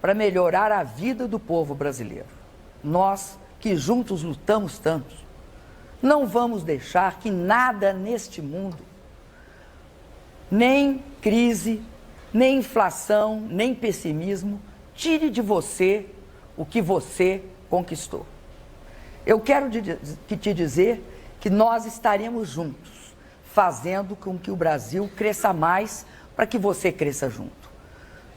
para melhorar a vida do povo brasileiro, nós que juntos lutamos tanto, não vamos deixar que nada neste mundo, nem crise, nem inflação, nem pessimismo, tire de você o que você conquistou. Eu quero te dizer que nós estaremos juntos, fazendo com que o Brasil cresça mais para que você cresça junto.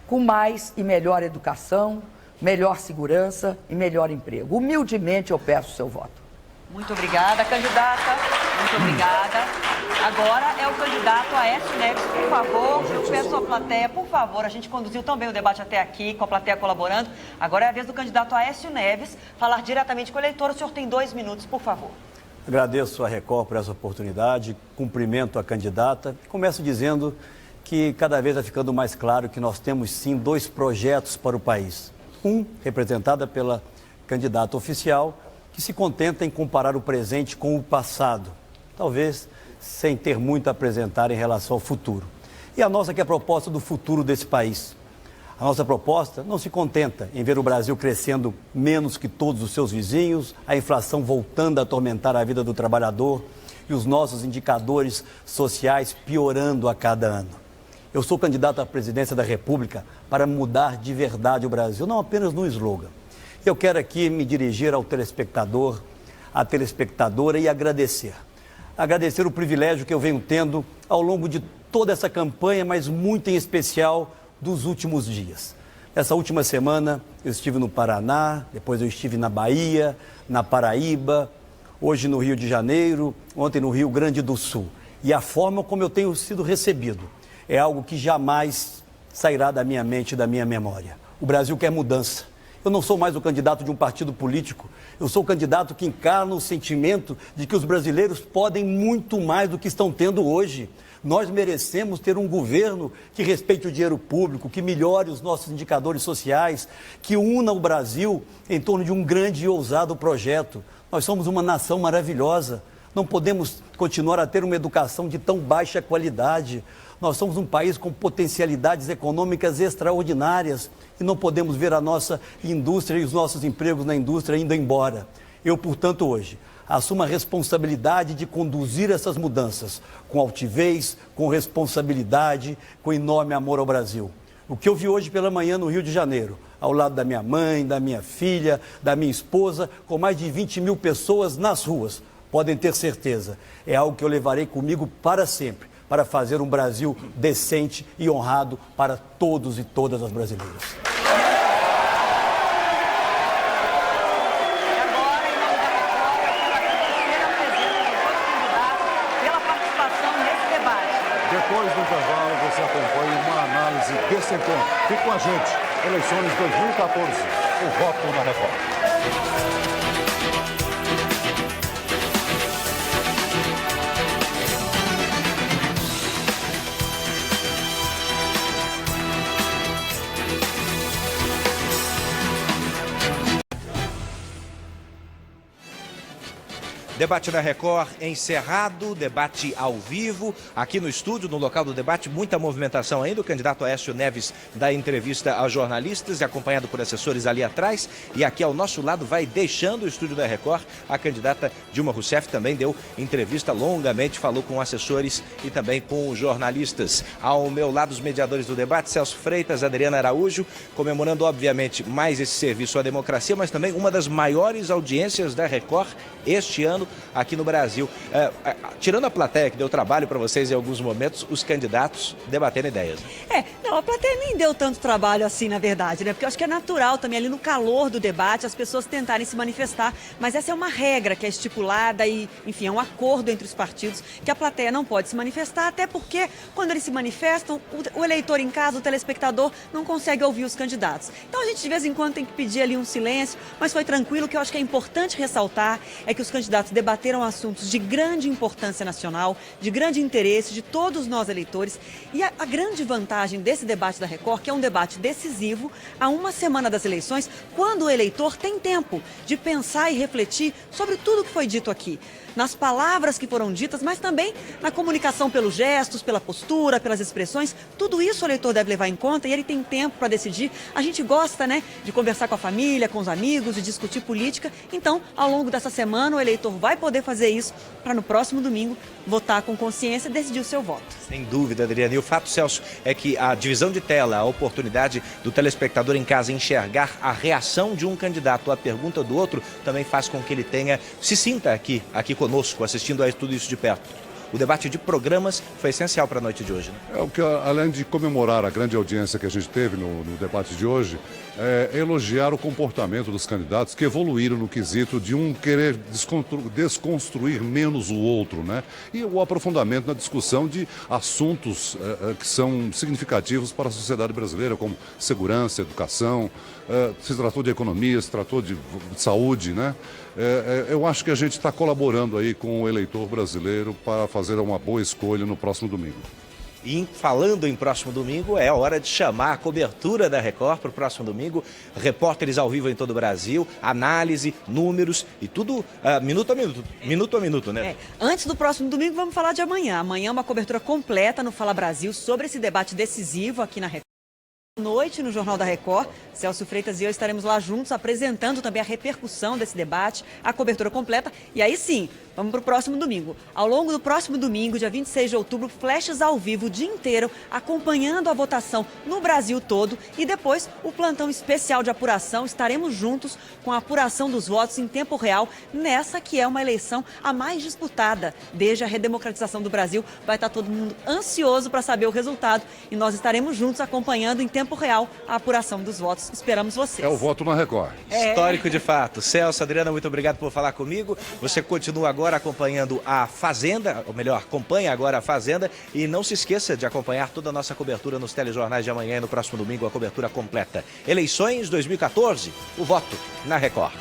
Com mais e melhor educação, melhor segurança e melhor emprego. Humildemente eu peço o seu voto. Muito obrigada, candidata. Muito obrigada. Agora é o candidato Aécio Neves, por favor. Eu peço à plateia, por favor. A gente conduziu tão bem o debate até aqui, com a plateia colaborando. Agora é a vez do candidato Aécio Neves falar diretamente com o eleitor. O senhor tem 2 minutos, por favor. Agradeço a Record por essa oportunidade, cumprimento a candidata. Começo dizendo que cada vez vai ficando mais claro que nós temos sim 2 projetos para o país. Um, representada pela candidata oficial, que se contenta em comparar o presente com o passado, talvez sem ter muito a apresentar em relação ao futuro. E a nossa que é a proposta do futuro desse país. A nossa proposta não se contenta em ver o Brasil crescendo menos que todos os seus vizinhos, a inflação voltando a atormentar a vida do trabalhador e os nossos indicadores sociais piorando a cada ano. Eu sou candidato à presidência da República para mudar de verdade o Brasil, não apenas no slogan. Eu quero aqui me dirigir ao telespectador, à telespectadora e agradecer. Agradecer o privilégio que eu venho tendo ao longo de toda essa campanha, mas muito em especial dos últimos dias. Nessa última semana eu estive no Paraná, depois eu estive na Bahia, na Paraíba, hoje no Rio de Janeiro, ontem no Rio Grande do Sul. E a forma como eu tenho sido recebido é algo que jamais sairá da minha mente e da minha memória. O Brasil quer mudança. Eu não sou mais o candidato de um partido político, eu sou o candidato que encarna o sentimento de que os brasileiros podem muito mais do que estão tendo hoje. Nós merecemos ter um governo que respeite o dinheiro público, que melhore os nossos indicadores sociais, que una o Brasil em torno de um grande e ousado projeto. Nós somos uma nação maravilhosa, não podemos continuar a ter uma educação de tão baixa qualidade. Nós somos um país com potencialidades econômicas extraordinárias e não podemos ver a nossa indústria e os nossos empregos na indústria indo embora. Eu, portanto, hoje, assumo a responsabilidade de conduzir essas mudanças com altivez, com responsabilidade, com enorme amor ao Brasil. O que eu vi hoje pela manhã no Rio de Janeiro, ao lado da minha mãe, da minha filha, da minha esposa, com mais de 20 mil pessoas nas ruas, podem ter certeza, é algo que eu levarei comigo para sempre, para fazer um Brasil decente e honrado para todos e todas as brasileiras. Depois do intervalo, você acompanha uma análise desse encontro. Fique com a gente. Eleições 2014. O voto na Record. Debate da Record encerrado, debate ao vivo, aqui no estúdio, no local do debate, muita movimentação ainda. O candidato Aécio Neves dá entrevista aos jornalistas, acompanhado por assessores ali atrás. E aqui ao nosso lado, vai deixando o estúdio da Record, a candidata Dilma Rousseff também deu entrevista longamente, falou com assessores e também com jornalistas. Ao meu lado, os mediadores do debate, Celso Freitas, Adriana Araújo, comemorando obviamente mais esse serviço à democracia, mas também uma das maiores audiências da Record este ano aqui no Brasil. Tirando a plateia que deu trabalho para vocês em alguns momentos, os candidatos debatendo ideias. A plateia nem deu tanto trabalho assim, na verdade, né? Porque eu acho que é natural também, ali no calor do debate, as pessoas tentarem se manifestar. Mas essa é uma regra que é estipulada e, enfim, é um acordo entre os partidos que a plateia não pode se manifestar, até porque quando eles se manifestam, o eleitor em casa, o telespectador, não consegue ouvir os candidatos. Então a gente de vez em quando tem que pedir ali um silêncio, mas foi tranquilo. O que eu acho que é importante ressaltar é que os candidatos debateram assuntos de grande importância nacional, de grande interesse de todos nós eleitores. E a grande vantagem desse esse debate da Record, que é um debate decisivo, a uma semana das eleições, quando o eleitor tem tempo de pensar e refletir sobre tudo que foi dito aqui. Nas palavras que foram ditas, mas também na comunicação pelos gestos, pela postura, pelas expressões. Tudo isso o eleitor deve levar em conta e ele tem tempo para decidir. A gente gosta, né, de conversar com a família, com os amigos, de discutir política. Então, ao longo dessa semana, o eleitor vai poder fazer isso para no próximo domingo votar com consciência e decidir o seu voto. Sem dúvida, Adriana. E o fato, Celso, é que a divisão de tela, a oportunidade do telespectador em casa enxergar a reação de um candidato à pergunta do outro, também faz com que ele se sinta aqui conosco, assistindo a tudo isso de perto. O debate de programas foi essencial para a noite de hoje, né? É o que, além de comemorar a grande audiência que a gente teve no debate de hoje, elogiar o comportamento dos candidatos que evoluíram no quesito de um querer desconstruir menos o outro, né? E o aprofundamento na discussão de assuntos que são significativos para a sociedade brasileira, como segurança, educação, se tratou de economia, se tratou de saúde, né? Eu acho que a gente está colaborando aí com o eleitor brasileiro para fazer uma boa escolha no próximo domingo. E falando em próximo domingo, é hora de chamar a cobertura da Record para o próximo domingo. Repórteres ao vivo em todo o Brasil, análise, números e tudo minuto a minuto, né? Antes do próximo domingo, vamos falar de amanhã. Amanhã uma cobertura completa no Fala Brasil sobre esse debate decisivo aqui na Record. Noite no Jornal da Record, Celso Freitas e eu estaremos lá juntos apresentando também a repercussão desse debate, a cobertura completa. E aí sim, vamos para o próximo domingo. Ao longo do próximo domingo, dia 26 de outubro, flashes ao vivo o dia inteiro, acompanhando a votação no Brasil todo. E depois, o plantão especial de apuração. Estaremos juntos com a apuração dos votos em tempo real, nessa que é uma eleição a mais disputada desde a redemocratização do Brasil. Vai estar todo mundo ansioso para saber o resultado e nós estaremos juntos acompanhando em tempo real a apuração dos votos. Esperamos vocês. É o voto na Record. Histórico de fato. Celso, Adriana, muito obrigado por falar comigo. Você continua agora acompanhando a Fazenda, ou melhor, acompanha agora a Fazenda e não se esqueça de acompanhar toda a nossa cobertura nos telejornais de amanhã e no próximo domingo a cobertura completa. Eleições 2014, o voto na Record.